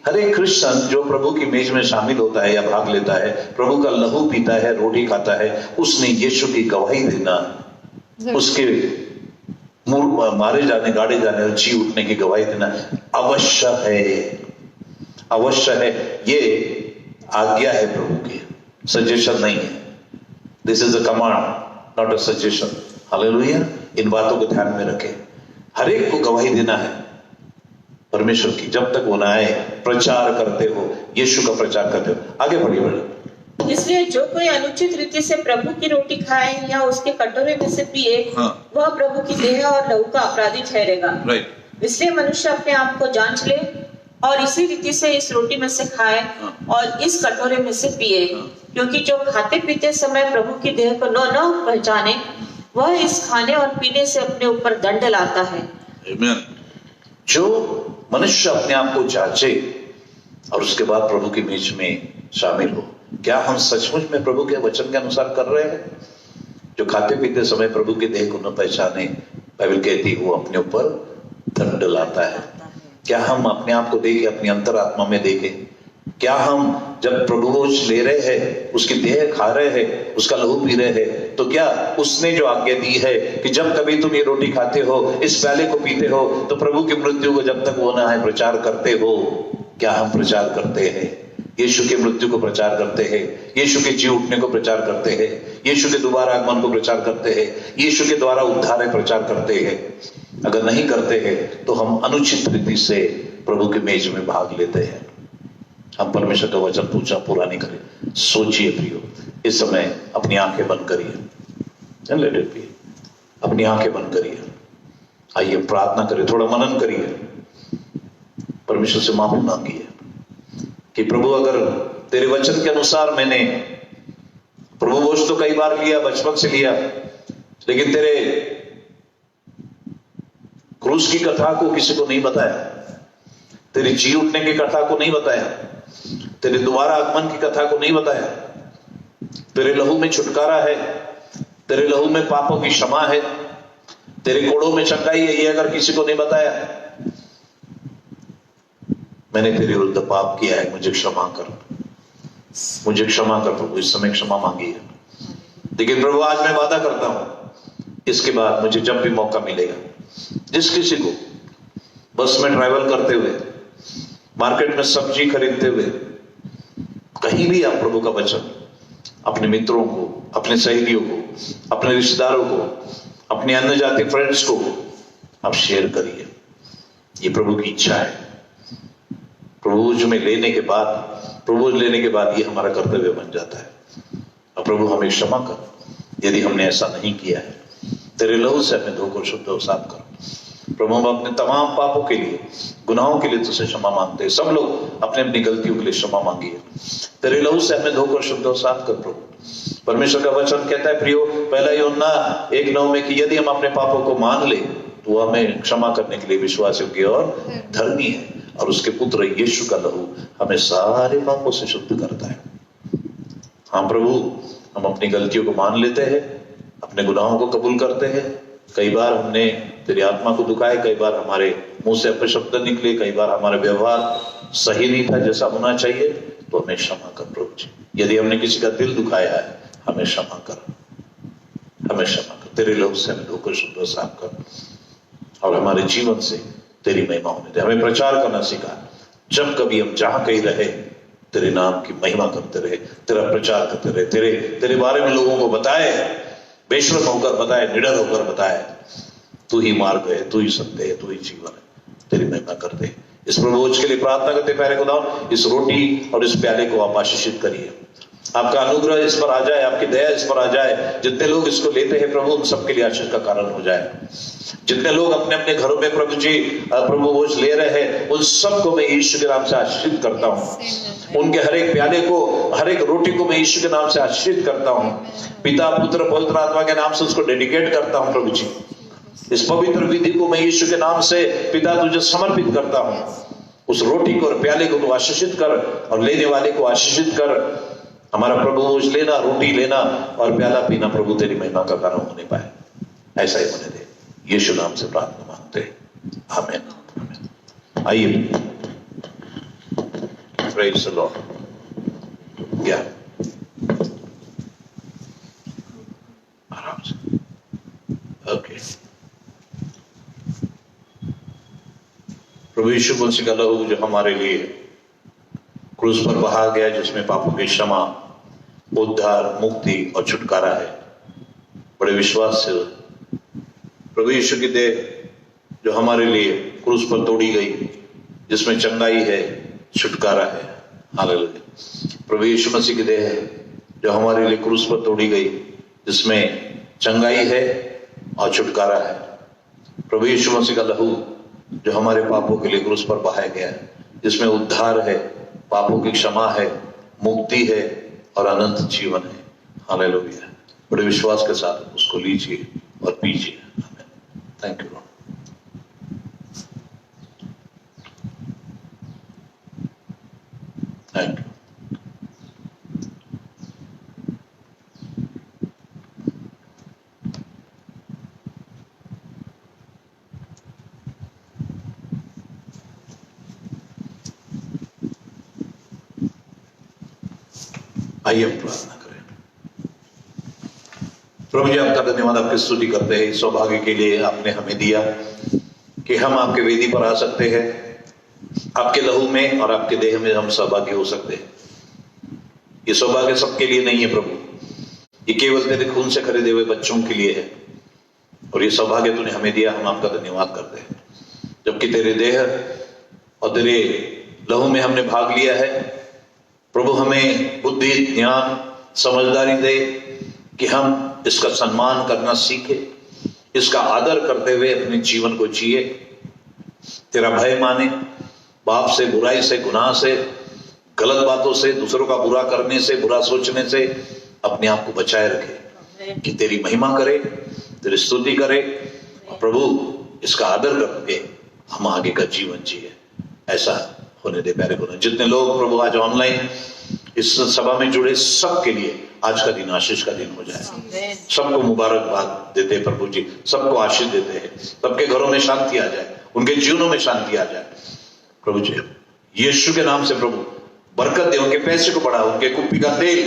हर एक क्रिश्चियन जो प्रभु की मेज में शामिल होता है या भाग लेता है, प्रभु का लहू पीता है, रोटी खाता है, उसने यीशु की गवाही देना, उसके मारे जाने, गाड़े जाने और जी उठने की गवाही देना अवश्य है, अवश्य है। ये आज्ञा है प्रभु की, सजेशन नहीं है। This is a command, not a suggestion. Hallelujah. इन बातों को ध्यान में रखें। हर एक को गवाही देना है परमेश्वर की, जब तक वो ना आए। प्रचार करते हो, यीशु का प्रचार करते हो। आगे बढ़िए। इसलिए जो कोई अनुचित रीति से प्रभु की रोटी खाए या उसके कटोरे में से पिए, वह प्रभु की देह और लहू का अपराधी ठहरेगा। राइट। इसलिए मनुष्य अपने आप को जांच ले और इसी रीति से इस रोटी में से खाए और इस कटोरे में से पिए, क्योंकि जो खाते पीते समय प्रभु की देह को न पहचाने, वह इस खाने और पीने से अपने ऊपर दंड लाता है। आमीन। जो मनुष्य अपने आप को जांचे और उसके बाद प्रभु की मेज में शामिल हो, क्या हम सचमुच में प्रभु के वचन के अनुसार कर रहे हैं? जो खाते पीते समय प्रभु के देह को न पहचाने, बाइबल कहती है वो अपने ऊपर दंड लाता है। क्या हम अपने आप को देखें, अपनी अंतरात्मा में देखें? क्या हम जब प्रभु भोज ले रहे हैं, उसकी देह खा रहे हैं, उसका लहू पी रहे हैं, तो क्या उसने जो आज्ञा दी है कि जब कभी तुम ये रोटी खाते हो, इस प्याले को पीते हो, तो प्रभु की मृत्यु को जब तक वो ना है प्रचार करते हो? क्या हम प्रचार करते हैं? यीशु के मृत्यु को प्रचार करते हैं, यीशु के जी उठने को प्रचार करते हैं, यीशु के दोबारा आगमन को प्रचार करते हैं, यीशु के द्वारा उद्धार प्रचार करते हैं? अगर नहीं करते हैं तो हम अनुचित रीति से प्रभु की मेज में भाग लेते हैं। हम परमेश्वर का वचन पूरा नहीं करें। सोचिए प्रियो, इस समय अपनी आंखें बंद करिए, लेट इट बी। अपनी आंखें बंद करिए, आइए प्रार्थना करिए, थोड़ा मनन करिए, परमेश्वर से माफी मांगिए कि प्रभु अगर तेरे वचन के अनुसार मैंने प्रभु भोज तो कई बार लिया, बचपन से लिया, लेकिन तेरे क्रूस की कथा को किसी को नहीं बताया, तेरे जी उठने की कथा को नहीं बताया, तेरे दोबारा आगमन की कथा को नहीं बताया। तेरे लहू में छुटकारा है, तेरे लहू में पापों की क्षमा है, तेरे कोड़ों में चंगाई है, ये अगर किसी को नहीं बताया, मैंने तेरे विरुद्ध पाप किया है, मुझे क्षमा कर, मुझे क्षमा कर। प्रभु इस समय क्षमा मांगी है। लेकिन प्रभु आज मैं वादा करता हूं, इसके बाद मुझे जब भी मौका मिलेगा, जिस किसी को बस में ट्रैवल करते हुए, मार्केट में सब्जी खरीदते हुए, कहीं भी आप प्रभु का वचन अपने मित्रों को, अपने सहेलियों को, अपने रिश्तेदारों को, अपने अन्य जाति फ्रेंड्स को आप शेयर करिए। ये प्रभु की इच्छा है। प्रभु में लेने के बाद, प्रभु लेने के बाद ये हमारा कर्तव्य बन जाता है। और प्रभु हमें क्षमा कर यदि हमने ऐसा नहीं किया है। तेरे लहू से हमें धोकर शुद्ध और साफ कर। प्रभु हम अपने तमाम पापों के लिए, गुनाहों के लिए तुझसे क्षमा मांगते हैं। सब लोग अपने अपनी गलतियों के लिए क्षमा मांगिए। तेरे लहू से हमें धोकर शुद्ध और साफ कर प्रभु। परमेश्वर का वचन कहता है प्रियो, पहला यूहन्ना 1:9 में कि यदि हम अपने पापों को मान ले तो वो हमें क्षमा करने के लिए विश्वास योग्य और धर्मी है, और उसके पुत्र यीशु का लहू हमें सारे पापों से शुद्ध करता है। हाँ प्रभु, हम अपनी गलतियों को मान लेते हैं, अपने गुनाहों को कबूल करते हैं। कई बार हमने तेरी आत्मा को दुखाया, कई बार हमारे मुंह से अपशब्द निकले, कई बार हमारा व्यवहार सही नहीं था जैसा होना चाहिए, तो हमें क्षमा कर प्रभु जी। यदि हमने किसी का दिल दुखाया है, हमें क्षमा कर, हमें क्षमा कर। तेरे लहू से हमें धोकर शुद्ध और साफ कर, और हमारे जीवन से तेरी महिमा होने दे। हमें प्रचार करना सिखा। जब कभी हम जहां कहीं रहे, तेरे नाम की महिमा करते रहे, तेरा प्रचार करते रहे, तेरे बारे में लोगों को बताए, बेशर्म होकर बताए, निडर होकर बताए, तू ही मार्ग है, तू ही सत्य है, तू ही जीवन है। तेरी महिमा करते। इस प्रभुभोज के लिए प्रार्थना करते प्यारे खुदा, इस रोटी और इस प्याले को आप आशीषित करिए। आपका अनुग्रह इस पर आ जाए, आपकी दया इस पर आ जाए। जितने लोग इसको लेते हैं प्रभु, उन सबके लिए आशीष का कारण हो जाए। जितने लोग अपने अपने घरों में प्रभु जी प्रभु भोज ले रहे हैं, उन सबको मैं यीशु के नाम से आशीषित करता हूँ। उनके हर एक प्याले को, हर एक रोटी को मैं यीशु के नाम से आशीषित करता हूँ। पिता पुत्र पवित्र आत्मा के नाम से उसको डेडिकेट करता हूँ प्रभु जी। इस पवित्र विधि को मैं यीशु के नाम से पिता तुझे समर्पित करता हूँ। उस रोटी को और प्याले को तू आशीषित कर, और लेने वाले को आशीषित कर। हमारा प्रभु भोज लेना, रोटी लेना और प्याला पीना प्रभु तेरी महिमा का कारण होने पाए, ऐसा ही होने दे। यीशु नाम से प्रार्थना मांगते हैं, आमीन। आइए Praise the Lord. Yeah. आराम से. Okay. प्रभु यीशु मसीह का लहू जो हमारे लिए क्रूस पर बहा गया, जिसमें पापों की क्षमा, उद्धार, मुक्ति और छुटकारा है, बड़े विश्वास से प्रभु यीशु की देह जो हमारे लिए क्रूस पर तोड़ी गई, जिसमें चंगाई है, छुटकारा है. हालेलुया. प्रभु यीशु मसीह की देह जो हमारे लिए क्रूस पर तोड़ी गई, जिसमें चंगाई है और छुटकारा है. प्रभु यीशु मसीह का लहू जो हमारे पापों के लिए क्रूस पर बहाया गया है, जिसमें उद्धार है, पापों की क्षमा है, मुक्ति है और अनंत जीवन है. हालेलुया. बड़े विश्वास के साथ उसको लीजिए और पीजिए. Thank you Lord. Thank you. आइए हम प्रार्थना करें. प्रभु जी, आपका धन्यवाद, आपकी स्तुति करते हैं इस सौभाग्य के लिए आपने हमें दिया कि हम आपके वेदी पर आ सकते हैं, आपके लहू में और आपके देह में हम सहभागी हो सकते हैं. ये सौभाग्य सबके लिए नहीं है प्रभु, ये केवल तेरे खून से खरीदे हुए बच्चों के लिए है. और ये सौभाग्य तूने हमें दिया, हम आपका धन्यवाद करते हैं. जबकि तेरे देह और तेरे लहू में हमने भाग लिया है, प्रभु हमें बुद्धि, ज्ञान, समझदारी दे कि हम इसका सम्मान करना सीखे, इसका आदर करते हुए अपने जीवन को जिए, तेरा भय माने, पाप से, बुराई से, गुनाह से, गलत बातों से, दूसरों का बुरा करने से, बुरा सोचने से अपने आप को बचाए रखे, कि तेरी महिमा करे, तेरी स्तुति करे. और प्रभु इसका आदर करके हम आगे का जीवन जिए. ऐसा होने दे प्यारे गुरु. जितने लोग प्रभु आज ऑनलाइन इस सभा में जुड़े, सबके लिए आज का दिन आशीष का दिन हो जाए. सबको मुबारकबाद देते हैं प्रभु जी, सबको आशीष देते हैं, सबके घरों में शांति आ जाए, उनके जीवनों में शांति आ जाए. प्रभु जी यीशु के नाम से प्रभु बरकत दे, उनके पैसे को बढ़ा, उनके कुप्पी का तेल,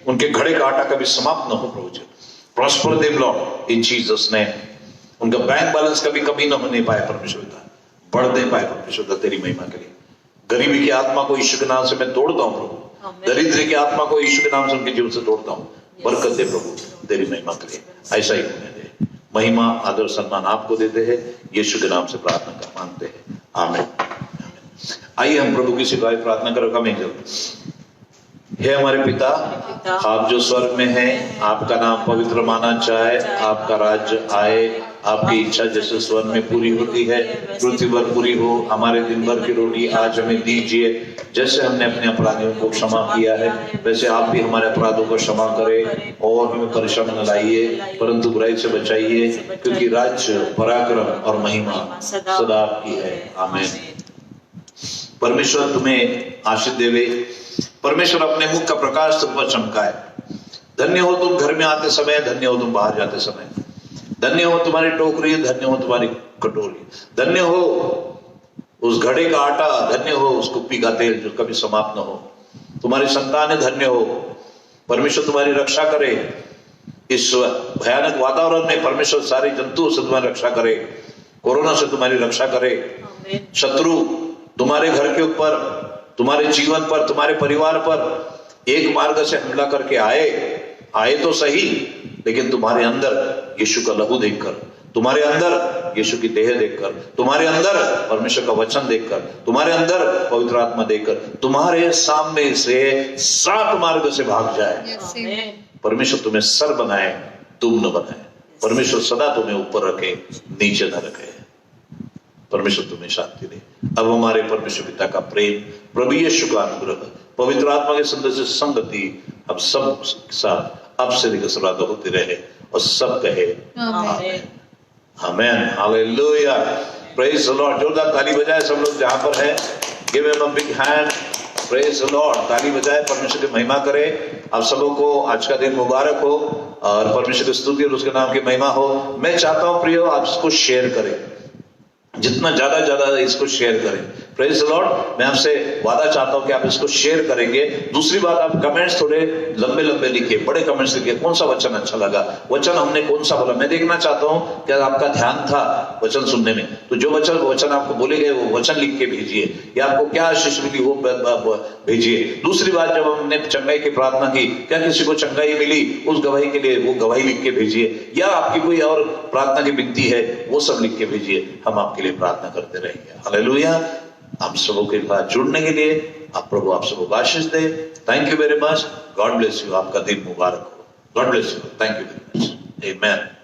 उनके घड़े का आटा कभी समाप्त न हो प्रभु ji. Prosper them Lord in Jesus name. उनका बैंक बैलेंस कभी कमी न होने पाए परमेश्वर का, बढ़ने पाए परमेश्वर का, तेरी महिमा के लिए. गरीबी की आत्मा को यीशु के नाम से मैं तोड़ता हूं प्रभु, दरिद्र की आत्मा को यीशु के नाम से उनके जीवन से तोड़ता हूं. बरकत दे प्रभु, तेरी महिमा के लिए. ऐसा ही होने दे. महिमा, आदर, सम्मान आपको देते हैं, यीशु के नाम से प्रार्थना कर मांगते हैं. आमीन. आइए हम प्रभु की सिवाय प्रार्थना करो. कमें जल्द. हे हमारे पिता, आप जो स्वर्ग में हैं, आपका नाम पवित्र माना जाए, आपका राज्य आए, आपकी इच्छा जैसे स्वर्ग में पूरी होती है, पृथ्वी पर पूरी हो. हमारे दिन भर की रोटी आज हमें दीजिए, जैसे हमने अपने अपराधियों को क्षमा किया है, वैसे आप भी हमारे अपराधों को क्षमा करें. और हमें परीक्षा में न लाइए, परंतु बुराई से बचाइए, क्योंकि राज्य, पराक्रम और महिमा सदा आपकी है. आमीन. परमेश्वर तुम्हें आशीष देवे. परमेश्वर अपने मुख का प्रकाश तुम पर चमकाए. धन्य हो तुम घर में आते समय, धन्य हो तुम बाहर जाते समय. धन्य हो तुम्हारी टोकरी, धन्य हो तुम्हारी कटोरी, धन्य हो उस घड़े का आटा, धन्य हो उस कुप्पी का तेल जो कभी समाप्त न हो. तुम्हारी संतान धन्य हो. परमेश्वर तुम्हारी रक्षा करे. इस भयानक वातावरण में परमेश्वर सारे जंतुओं से तुम्हारी रक्षा करे, कोरोना से तुम्हारी रक्षा करे. शत्रु तुम्हारे घर के ऊपर, तुम्हारे जीवन पर, तुम्हारे परिवार पर एक मार्ग से हमला करके आए तो सही, लेकिन तुम्हारे अंदर यीशु का लहू देखकर, तुम्हारे अंदर यीशु की देह देखकर, तुम्हारे अंदर परमेश्वर का वचन देखकर, तुम्हारे अंदर पवित्र आत्मा देखकर, तुम्हारे सामने से 7 मार्ग से भाग जाए. परमेश्वर तुम्हें सर बनाए, तुम न बनाए. परमेश्वर सदा तुम्हें ऊपर रखे, नीचे न रखे. परमेश्वर तुम्हें शांति दे. अब हमारे परमेश्वर पिता का प्रेम, प्रभु यीशु का अनुग्रह, पवित्र आत्मा के सदस्य संगति अब सब साथ अब से लेकर सदा होती रहे. और सब कहे आमीन. आमीन. हालेलुया. Praise the Lord. जोरदार ताली बजाए सब लोग जहां पर है. Give him a big hand. Praise the Lord. ताली बजाए, परमेश्वर की महिमा करे. आप सबों को आज का दिन मुबारक हो और परमेश्वर की स्तुति और उसके नाम की महिमा हो. मैं चाहता हूं प्रियो आप इसको शेयर करें, जितना ज्यादा इसको शेयर करें. Praise the Lord. मैं आपसे वादा चाहता हूं कि आप इसको शेयर करेंगे। दूसरी बात, आप कमेंट्स थोड़े लंबे लंबे लिखिए, बड़े कमेंट्स लिखिए, कौन सा वचन अच्छा लगा, वचन हमने कौन सा बोला। मैं देखना चाहता हूं कि आपका ध्यान था वचन सुनने में, तो जो वचन आपको बोले गए वो वचन लिख के भेजिए, या आपको क्या आशीष मिली वो भेजिए। दूसरी बात, जब हमने चंगाई की प्रार्थना की, क्या किसी को चंगाई मिली, उस गवाही के लिए वो गवाही लिख के भेजिए, या आपकी कोई और प्रार्थना की विनती है वो सब लिख के भेजिए। हम आपके लिए प्रार्थना करते रहेंगे। हालेलुया। हम सबों के साथ जुड़ने के लिए आप प्रभु आप सबको आशीष दे। Thank you very much. God bless you. आपका दिन मुबारक हो। God bless you. Thank you very much. Amen.